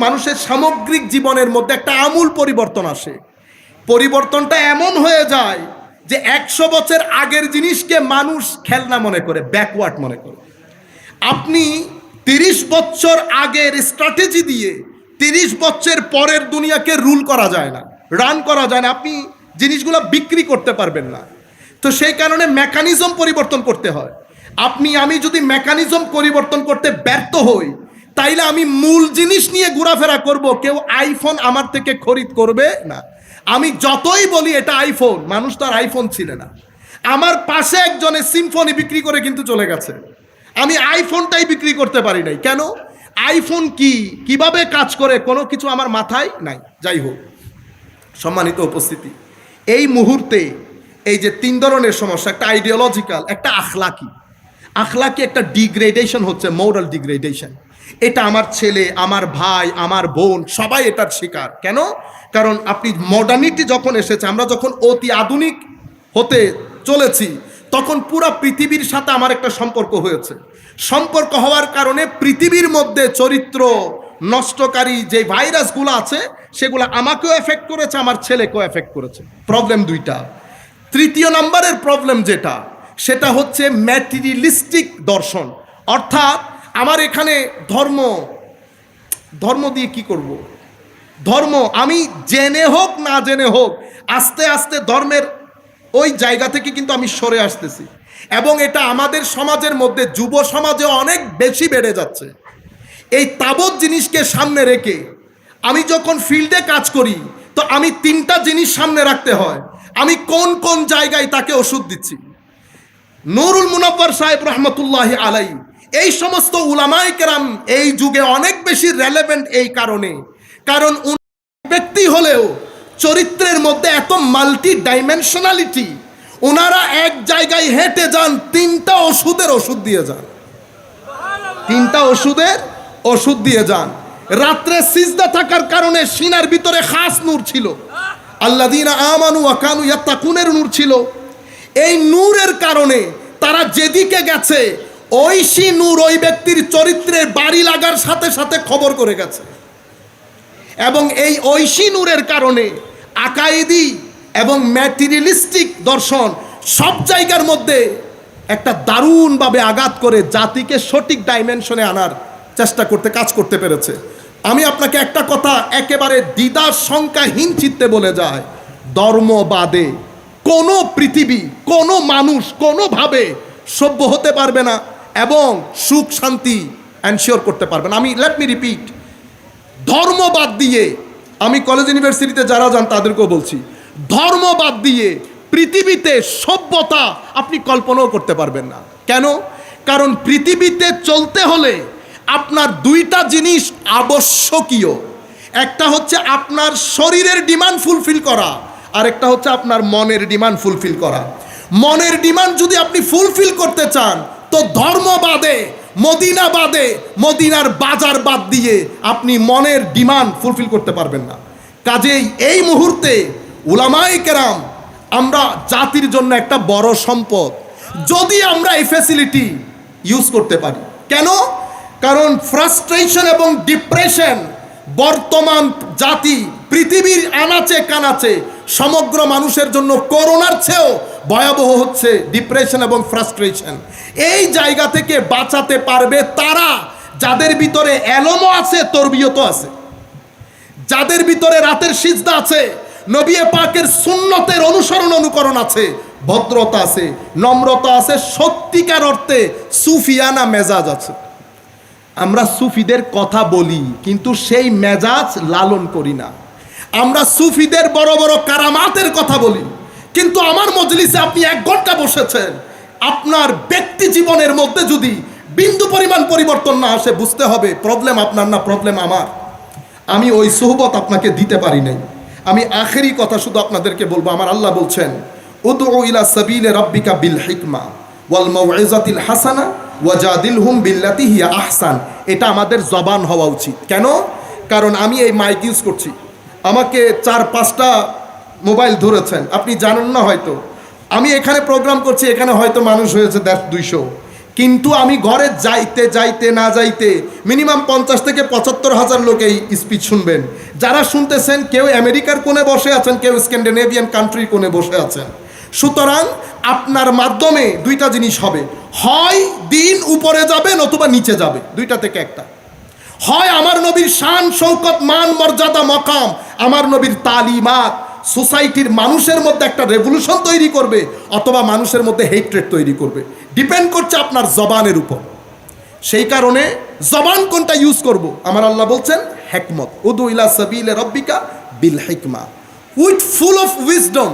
মানুষের সামগ্রিক জীবনের মধ্যে একটা আমূল পরিবর্তন আসে। পরিবর্তনটা এমন হয়ে যায় যে 100 বছর আগের জিনিসকে মানুষ খেলনা মনে করে, ব্যাকওয়ার্ড মনে করে। আপনি 30 বছর আগের স্ট্র্যাটেজি দিয়ে 30 বছর পরের দুনিয়াকে রুল করা যায় না, রান করা যায় না, আপনি জিনিসগুলো বিক্রি করতে পারবেন না। তো সেই কারণে মেকানিজম পরিবর্তন করতে হয়। আমি যদি মেকানিজম পরিবর্তন করতে ব্যর্থ হই, তাইলে আমি মূল জিনিস নিয়ে ঘোরাফেরা করব, কেউ আইফোন আমার থেকে খরিদ করবে না। আমি যতই বলি এটা আইফোন, মানুষ তো আর আইফোন ছিল না। আমার পাশে একজনের সিম্ফনি বিক্রি করে কিন্তু চলে গেছে, আমি আইফোনটাই বিক্রি করতে পারি নাই। কেন? আইফোন কি, কিভাবে কাজ করে, কোনো কিছু আমার মাথায় নাই। যাই হোক, সম্মানিত উপস্থিতি, এই মুহূর্তে এই যে 3 ধরনের সমস্যা, একটা আইডিওলজিক্যাল, একটা আখলাকি একটা ডিগ্রেডেশন হচ্ছে, মোরাল ডিগ্রেডেশন। এটা আমার ছেলে, আমার ভাই, আমার বোন সবাই এটার শিকার। কেন? কারণ আপনি মডার্নিটি যখন এসেছে, আমরা যখন অতি আধুনিক হতে চলেছি, তখন পুরো পৃথিবীর সাথে আমার একটা সম্পর্ক হয়েছে। সম্পর্ক হওয়ার কারণে পৃথিবীর মধ্যে চরিত্র নষ্টকারী যে ভাইরাসগুলো আছে সেগুলো আমাকেও এফেক্ট করেছে, আমার ছেলেকেও এফেক্ট করেছে। প্রবলেম দুইটা। তৃতীয় নম্বরের প্রবলেম যেটা, সেটা হচ্ছে ম্যাটেরিয়ালিস্টিক দর্শন। অর্থাৎ আমার এখানে ধর্ম দিয়ে কি করব? ধর্ম আমি জেনে হোক না জেনে হোক, আস্তে আস্তে ধর্মের ওই জায়গা থেকে কিন্তু আমি সরে আসতেছি, এবং এটা আমাদের সমাজের মধ্যে, যুব সমাজে অনেক বেশি বেড়ে যাচ্ছে। এই তাবৎ জিনিসকে সামনে রেখে আমি যখন ফিল্ডে কাজ করি, তো আমি 3টা জিনিস সামনে রাখতে হয়। আমি কোন কোন জায়গায় তাকে ওষুধ দিচ্ছি। নুরুল মুনাব্বার সাহেব রহমতুল্লাহ আলাই, এই সমস্ত উলামায়ে কেরাম এই যুগে অনেক বেশি রেলেভেন্ট। এই কারণ ব্যক্তি হলেও চরিত্রের মধ্যে এত মাল্টি ডাইমেনশনালিটি। ওনারা এক জায়গায় হেঁটে যান, 3টা ওষুধের ওষুধ দিয়ে যান, 3টা ওষুধের ওষুধ দিয়ে যান। রাত্রে সিজদা থাকার কারণে সিনার ভিতরে খাস নূর ছিল, আল্লাযীনা আমানু ওয়া কানু ইয়াত্তাকুনের নূর ছিল। এই নূরের কারণে তারা যেদিকে গেছে, ঐশী নূর ওই ব্যক্তির চরিত্রের বাড়ি লাগার সাথে সাথে খবর করে গেছে। এবং এই ঐশী নূরের কারণে আকাইদি এবং ম্যাটেরিয়ালিস্টিক দর্শন সব জায়গার মধ্যে একটা দারুণভাবে আঘাত করে জাতিকে সঠিক ডাইমেনশনে আনার কাজ করতে পেরেছে। আমি আপনাকে একটা কথা একেবারে দ্বিধা সংখ্যাহীন চিত্তে বলে যায়, ধর্মবাদে কোনো পৃথিবী, কোনো মানুষ কোনোভাবে সভ্য হতে পারবে না এবং সুখ শান্তি এনশিওর করতে পারবে না। লেট মি রিপিট, ধর্মবাদ দিয়ে, আমি কলেজ ইউনিভার্সিটিতে যারা যান তাদেরকেও বলছি, ধর্মবাদ দিয়ে পৃথিবীতে সভ্যতা আপনি কল্পনাও করতে পারবেন না। কেন? কারণ পৃথিবীতে চলতে হলে আপনার 2টা জিনিস আবশ্যকীয়। একটা হচ্ছে আপনার শরীরের ডিমান্ড ফুলফিল করা, আর একটা হচ্ছে আপনার মনের ডিমান্ড ফুলফিল করা। মনের ডিমান্ড যদি আপনি ফুলফিল করতে চান, তো ধর্মবাদে, মদিনার বাজার বাদ দিয়ে আপনি মনের ডিমান্ড ফুলফিল করতে পারবেন না। কাজেই এই মুহূর্তে উলামায়ে কেরাম আমরা জাতির জন্য একটা বড় সম্পদ, যদি আমরা এই ফ্যাসিলিটি ইউজ করতে পারি। কেন? কারণ ফ্রাস্ট্রেশন এবং ডিপ্রেশন বর্তমান জাতি পৃথিবীর আনাচে কানাচে সমগ্র মানুষের জন্য করোনার চেয়েও ভয়াবহ হচ্ছে ডিপ্রেশন এবং ফ্রাস্ট্রেশন। এই জায়গা থেকে বাঁচাতে পারবে তারা যাদের ভিতরে এলমও আছে, তরবিয়তও আছে, যাদের ভিতরে রাতের সিজদা আছে, নবী পাকের সুন্নতের অনুকরণ আছে, ভদ্রতা আছে, নম্রতা আছে, সত্যিকার অর্থে সুফিয়ানা মেজাজ আছে। আমরা সুফিদের কথা বলি কিন্তু সেই মেজাজ লালন করি না। আমরা সুফিদের বড় বড় কারামাতের কথা বলি কিন্তু আমার মজলিসে আপনি 1 ঘন্টা বসেছেন, আপনার ব্যক্তি জীবনের মধ্যে যদি বিন্দু পরিমাণ পরিবর্তন না আসে, বুঝতে হবে প্রবলেম আপনার না, প্রবলেম আমার। আমি ওই সোহবত আপনাকে দিতে পারি নাই। আমি আখেরি কথা শুধু আপনাদেরকে বলবো, আমার আল্লাহ বলছেন উদউ ইলা সাবিলে রাব্বিকা বিল হিকমা ওয়াল মাউইজাতিল হাসানা ওয়াজাদিলহুম বিল্লাতি হিয়া আহসান। এটা আমাদের জবান হওয়া উচিত। কেন? কারণ আমি এই মাইক ইউজ করছি, আমাকে 4-5টা মোবাইল ধরেছেন, আপনি জানেন না হয়তো। আমি এখানে প্রোগ্রাম করছি, এখানে হয়তো মানুষ হয়েছে 150-200, কিন্তু আমি ঘরে যাইতে যাইতে না যাইতে মিনিমাম 50 থেকে 75 হাজার লোক এই স্পিচ শুনবেন। যারা শুনতেছেন কেউ আমেরিকার কোণে বসে আছেন, কেউ স্ক্যান্ডিনেভিয়ান কান্ট্রির কোণে বসে আছেন। সুতরাং আপনার মাধ্যমে 2টা জিনিস হবে, হয় দিন উপরে যাবে নতুবা নিচে যাবে, 2টা থেকে একটা। হয় আমার নবীর শান শৌকত মান মর্যাদা মকাম, আমার নবীর তালিমাত সোসাইটির মানুষের মধ্যে একটা রেভলিউশন তৈরি করবে, অথবা মানুষের মধ্যে হেট্রেড তৈরি করবে। ডিপেন্ড করছে আপনার জবানের উপর। সেই কারণে জবান কোনটা ইউজ করব, আমার আল্লাহ বলছেন হিকমত, উদু ইলা সাবিলে রাব্বিকা বিল হিকমা, উইথ ফুল অফ উইজডম।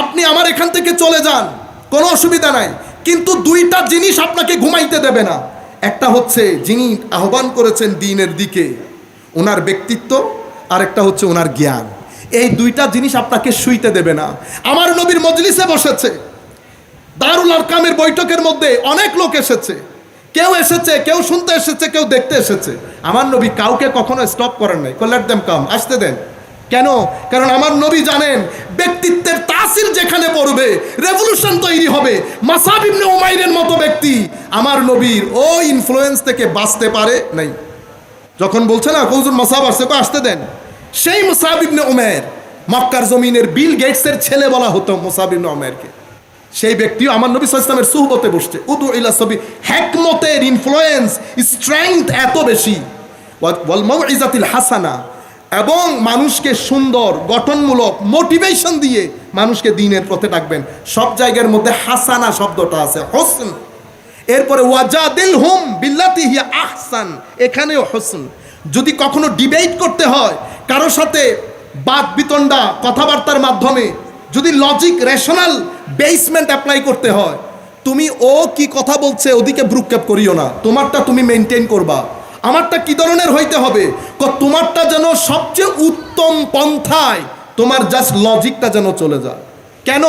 আপনি আমার এখান থেকে চলে যান, কোনো অসুবিধা নাই, কিন্তু 2টা জিনিস আপনাকে ঘুমাইতে দেবে না। একটা হচ্ছে যিনি আহ্বান করেছেন দ্বীনের দিকে, ওনার ব্যক্তিত্ব, আর একটা হচ্ছে ওনার জ্ঞান। এই 2টা জিনিস আপনাকে শুইতে দেবে না। আমার নবীর মজলিসে বসেছে, দারুল আরকামের বৈঠকের মধ্যে অনেক লোক এসেছে, কেউ এসেছে, কেউ শুনতে এসেছে, কেউ দেখতে এসেছে। আমার নবী কাউকে কখনো স্টপ করেন নাই, লেট দেম কাম, আসতে দেন। কেন? কারণ আমার নবী জানেন ব্যক্তিত্বের তাসির যেখানে পড়বে রেভলিউশন তৈরি হবে। মাসআব ইবনে উমাইরের মতো ব্যক্তি আমার নবীর ওই ইনফ্লুয়েন্স থেকে বাঁচতে পারে নাই। যখন বলছে না হুজুর মাসআব আসছে, আসতে দেন, সেই মুসাব ইবনে উমাইর, মক্কার জমিনের বিল গেটসের ছেলে বলা হতো মুসাব ইবনে উমাইরকে, সেই ব্যক্তিও আমার নবী সাল্লাল্লাহু আলাইহি ওয়াসাল্লামের সুহবতে বসছে। উদু ইলা সাবি, হিকমতের ইনফ্লুয়েন্স, স্ট্রেংথ এত বেশি, ওয়াল মাউইজাতিল হাসানা, এবং মানুষকে সুন্দর গঠনমূলক মোটিভেশন দিয়ে মানুষকে দ্বীনের পথে ডাকবেন। সব জায়গার মধ্যে হাসানা শব্দটা আছে, হোসন। এরপরে ওয়াজাদিলহুম বিল্লাতি হিয়া আহসান, এখানেও হোসন। যদি কখনো ডিবেট করতে হয় কারো সাথে, বাদ বিতণ্ডা কথাবার্তার মাধ্যমে যদি লজিক রেশনাল বেসমেন্ট অ্যাপ্লাই করতে হয়, তুমি ও কি কথা বলছে ওদিকে ব্রুকক্যাপ করিও না, তোমারটা তুমি মেনটেন করবা। আমারটা কি ধরনের হইতে হবে? তোমারটা যেন সবচেয়ে উত্তম পন্থায়, তোমার জাস্ট লজিকটা যেন চলে যায়। কেন?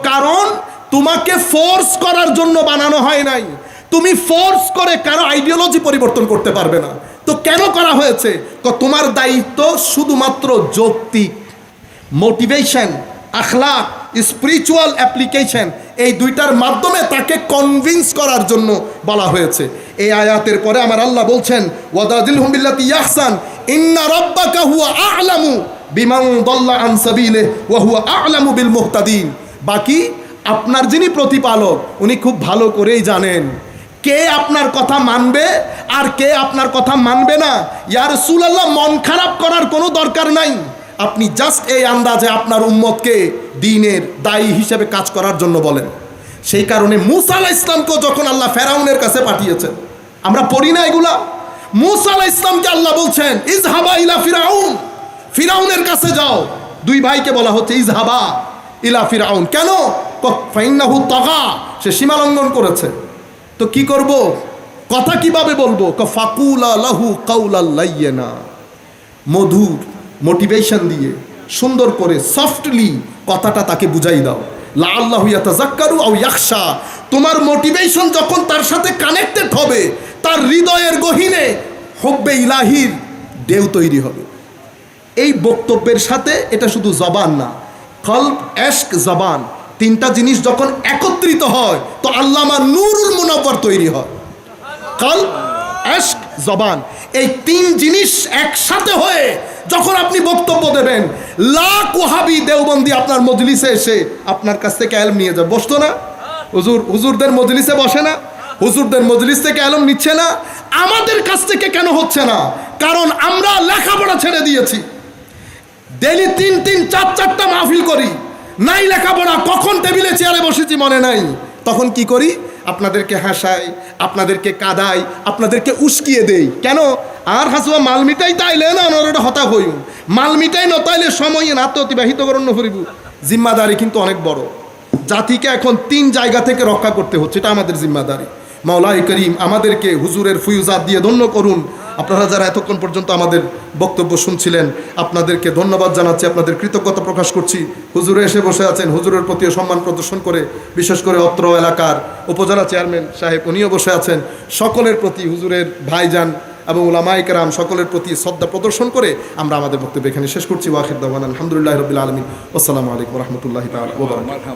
কারণ তোমাকে ফোর্স করার জন্য বানানো হয় নাই। তুমি ফোর্স করে কারো আইডিওলজি পরিবর্তন করতে পারবে না। তো কেন করা হয়েছে? তোমার দায়িত্ব শুধুমাত্র যৌক্তিক মোটিভেশন, আখলাক, স্পিরিচুয়াল অ্যাপ্লিকেশন, এই 2টার মাধ্যমে তাকে কনভিন্স করার জন্য বলা হয়েছে। এই আয়াতের পরে আমার আল্লাহ বলছেন ওয়াদাদিলহুম বিল্লাতি আহসান ইন্না রাব্বাকা হুয়া আ'লামু বিমান দাল্লা আন সাবিলিহি ওয়া হুয়া আ'লামু বিল মুহতাদিন। বাকি আপনার যিনি প্রতিপালক উনি খুব ভালো করেই জানেন কে আপনার কথা মানবে আর কে আপনার কথা মানবে না। ইয়া রাসূলুল্লাহ, মন খারাপ করার কোনো দরকার নাই। আপনি জাস্ট এই আন্দাজে আপনার উম্মতকে দ্বীনের দায়ী হিসেবে কাজ করার জন্য বলেন। সেই কারণে মূসা আলাইহিস ইসলামকেও যখন আল্লাহ ফেরাউনের কাছে পাঠিয়েছেন, আমরা পড়ি না এগুলা? মূসা আলাইহিস ইসলামকে আল্লাহ বলছেন ইজহাবা ইলা ফিরাউন, ফিরাউনের কাছে যাও। 2 ভাইকে বলা হচ্ছে ইজহাবা ইলা ফিরাউন। কেন? ফাইন্নাহু তাগা, সে সীমা লঙ্ঘন করেছে। তো কি করব? কথা কিভাবে বলবো? ফাকুলা লাহু কাউলাল লাইয়িনা, মধুর মোটিভেশন দিয়ে সুন্দর করে সফটলি কথাটা তাকে বুঝাই দাও। লাআল্লাহু ইয়াতাযাক্কারু আও ইয়াখশা। তোমার মোটিভেশন যখন তার সাথে কানেক্টেড হবে, তার হৃদয়ের গহীনে হুব্বে ইলাহির ঢেউ তৈরি হবে। এই বক্তব্যের সাথে এটা শুধু জবান না, কলব, এশক, জবান, 3টা জিনিস যখন একত্রিত হয় তো আল্লামা নূরুল মুনাওয়ার তৈরি হয়। কলব, এশক, জবান, এই 3 জিনিস একসাথে হয়ে যখন আপনি বক্তব্য দেবেন, লাখ ওয়াহাবি দেওবন্দি আপনার মজলিসে এসে আপনার কাছ থেকে ইলম নিয়ে যাবে। বসতো না? হুজুরদের মজলিসে বসে না? হুজুরদের মজলিস থেকে ইলম নিচ্ছে না? আমাদের কাছ থেকে কেন হচ্ছে না? কারণ আমরা লেখাপড়া ছেড়ে দিয়েছি। ডেইলি 3 4টা মাহফিল করি, নাই লেখাপড়া। কখন টেবিলে চেয়ারে বসেছি মনে নাই। তখন কি করি? আপনাদেরকে হাসাই, আপনাদেরকে কাদাই, আপনাদেরকে উস্কিয়ে দেই কেন? আর হাসুয়া মাল মিটাই তাইলে না ওটা হতা হইউ, মাল মিটাই নতাইলে সময়ে নাতে অতিবাহিত করণ ফুরিব। জিম্মাদারি কিন্তু অনেক বড়। জাতিকে এখন 3 জায়গা থেকে রক্ষা করতে হচ্ছে, এটা আমাদের জিম্মাদারি। মাওলাই করিম আমাদেরকে হুজুরের ফুয়ুজাত দিয়ে ধন্য করুন। আপনারা যারা এতক্ষণ পর্যন্ত আমাদের বক্তব্য শুনছিলেন, আপনাদেরকে ধন্যবাদ জানাচ্ছি, আপনাদের কৃতজ্ঞতা প্রকাশ করছি। হুজুরে এসে বসে আছেন, হুজুরের প্রতিও সম্মান প্রদর্শন করে, বিশেষ করে অত্র এলাকার উপজেলা চেয়ারম্যান সাহেব উনিও বসে আছেন। সকলের প্রতি হুজুরের ভাইজান এবং উলামায়ে কেরাম সকলের প্রতি শ্রদ্ধা প্রদর্শন করে আমরা আমাদের বক্তব্য এখানে শেষ করছি। ওয়াখির দাওয়ানা আলহামদুলিল্লাহি রাব্বিল আলামিন। আসসালামু আলাইকুম ওয়া রাহমাতুল্লাহি তাআলা ওয়া বারাকাতুহু।